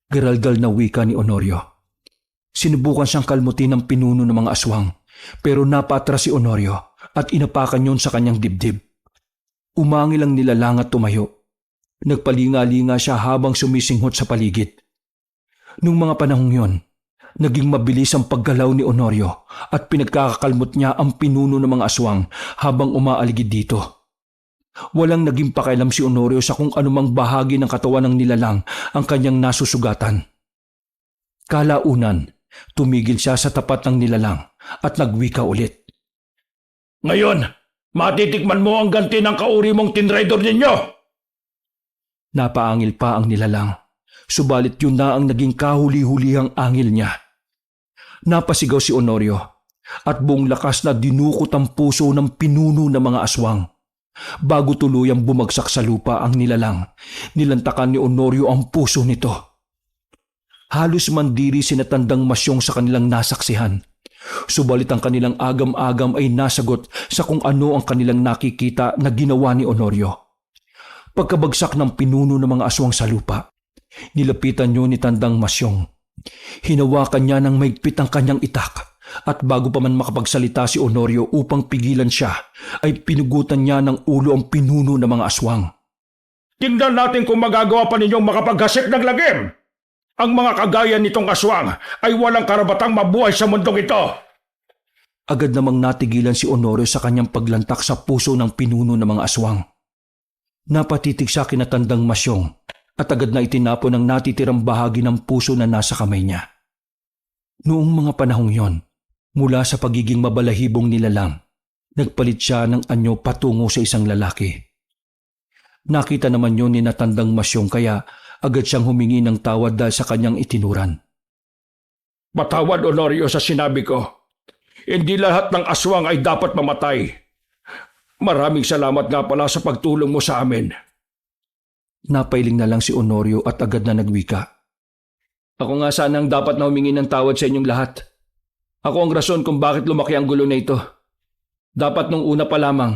Garalgal na wika ni Honorio. Sinubukan siyang kalmutin ng pinuno ng mga aswang pero napatras si Honorio at inapakan yon sa kanyang dibdib. Umangil ang nilalang at tumayo. Nagpalinga-linga siya habang sumisinghot sa paligid. Nung mga panahong yon, naging mabilis ang paggalaw ni Honorio at pinagkakakalmot niya ang pinuno ng mga aswang habang umaaligid dito. Walang naging pakialam si Honorio sa kung anumang bahagi ng katawan ng nilalang ang kanyang nasusugatan. Kalaunan, tumigil siya sa tapat ng nilalang at nagwika ulit. Ngayon, matitikman mo ang ganti ng kauri mong tinraidor ninyo. Napaangil pa ang nilalang, subalit yun na ang naging kahuli-hulihang angil niya. Napasigaw si Honorio at buong lakas na dinukot ang puso ng pinuno ng mga aswang. Bago tuluyang bumagsak sa lupa ang nilalang, nilantakan ni Honorio ang puso nito. Halos mandiri si Natandang Masyong sa kanilang nasaksihan. Subalit ang kanilang agam-agam ay nasagot sa kung ano ang kanilang nakikita na ginawa ni Honorio. Pagkabagsak ng pinuno ng mga aswang sa lupa, nilapitan niyo ni Tandang Masyong. Hinawakan niya ng maigpit ang kanyang itak at bago pa man makapagsalita si Honorio upang pigilan siya, ay pinugutan niya ng ulo ang pinuno ng mga aswang. Tingnan natin kung magagawa pa ninyong makapaghasik ng lagim. Ang mga kagaya nitong aswang ay walang karabatang mabuhay sa mundong ito. Agad namang natigilan si Honorio sa kanyang paglantak sa puso ng pinuno ng mga aswang. Napatitig siya kina Tandang Masyong at agad na itinapon ang natitirang bahagi ng puso na nasa kamay niya. Noong mga panahong yon, mula sa pagiging mabalahibong nilalang, nagpalit siya ng anyo patungo sa isang lalaki. Nakita naman yon ni Natandang Masyong kaya agad siyang humingi ng tawad dahil sa kanyang itinuran. Patawad, Honorio, sa sinabi ko. Hindi lahat ng aswang ay dapat mamatay. Maraming salamat nga pala sa pagtulong mo sa amin. Napailing na lang si Honorio at agad na nagwika. Ako nga sana ang dapat na humingi ng tawad sa inyong lahat. Ako ang rason kung bakit lumaki ang gulo na ito. Dapat nung una pa lamang,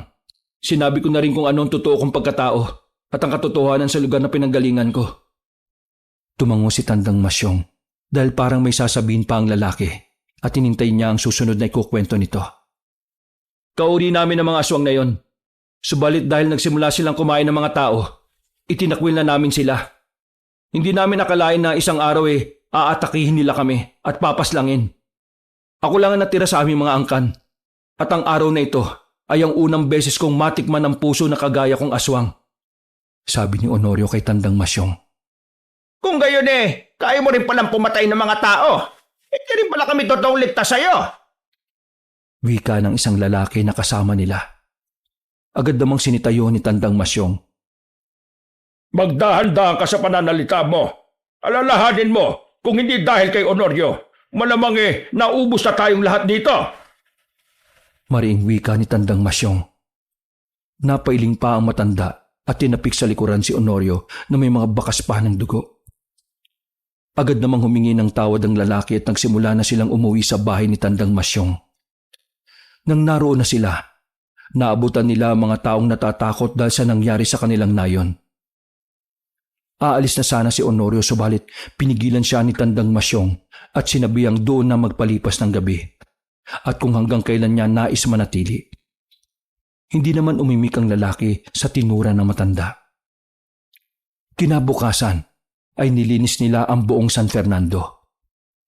sinabi ko na rin kung ano ang totoo kong pagkatao at ang katotohanan sa lugar na pinanggalingan ko. Tumango si Tandang Masyong dahil parang may sasabihin pa ang lalaki at hinintay niya ang susunod na ikukwento nito. Kauri namin ang mga aswang na yon. Subalit dahil nagsimula silang kumain ng mga tao, itinakwil na namin sila. Hindi namin nakalain na isang araw aatakihin nila kami at papaslangin. Ako lang ang natira sa aming mga angkan at ang araw na ito ay ang unang beses kong matikman ang puso na kagaya kong aswang. Sabi ni Honorio kay Tandang Masyong. Kung gayon kaya mo rin palang pumatay ng mga tao. Hindi rin pala kami totoong ligtas sa'yo. Wika ng isang lalaki na kasama nila. Agad namang sinitayo ni Tandang Masyong. Magdahan-dahan ka sa pananalita mo. Alalahanin mo, kung hindi dahil kay Honorio, malamang naubos na tayong lahat dito. Mariing wika ni Tandang Masyong. Napailing pa ang matanda at tinapik sa likuran si Honorio na may mga bakas pa ng dugo. Agad namang humingi ng tawad ang lalaki at nagsimula na silang umuwi sa bahay ni Tandang Masyong. Nang naroon na sila, naabutan nila ang mga taong natatakot dahil sa nangyari sa kanilang nayon. Aalis na sana si Honorio subalit pinigilan siya ni Tandang Masyong at sinabihang doon na magpalipas ng gabi at kung hanggang kailan niya nais manatili. Hindi naman umimik ang lalaki sa tinura ng matanda. Kinabukasan ay nilinis nila ang buong San Fernando.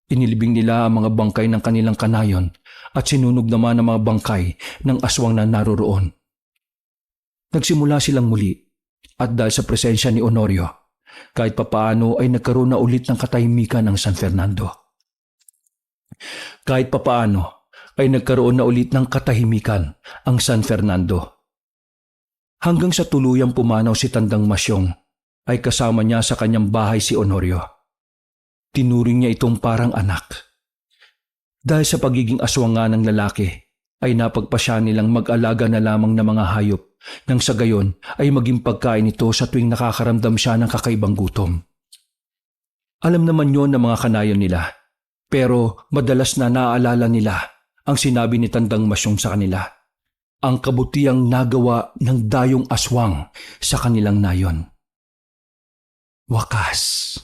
Inilibing nila ang mga bangkay ng kanilang kanayon at sinunog naman ang mga bangkay ng aswang na naroroon. Nagsimula silang muli at dahil sa presensya ni Honorio, kahit papaano ay nagkaroon na ulit ng katahimikan ng San Fernando. Kahit papaano, ay nagkaroon na ulit ng katahimikan ang San Fernando. Hanggang sa tuluyang pumanaw si Tandang Masyong ay kasama niya sa kanyang bahay si Honorio. Tinuring niya itong parang anak. Dahil sa pagiging aswang nga ng lalaki, ay napagpasya nilang mag-alaga na lamang ng mga hayop nang sa gayon ay maging pagkain ito sa tuwing nakakaramdam siya ng kakaibang gutom. Alam naman yon ng mga kanayon nila, pero madalas na naaalala nila ang sinabi ni Tandang Masyong sa kanila, ang kabutiang nagawa ng dayong aswang sa kanilang nayon. Wakas.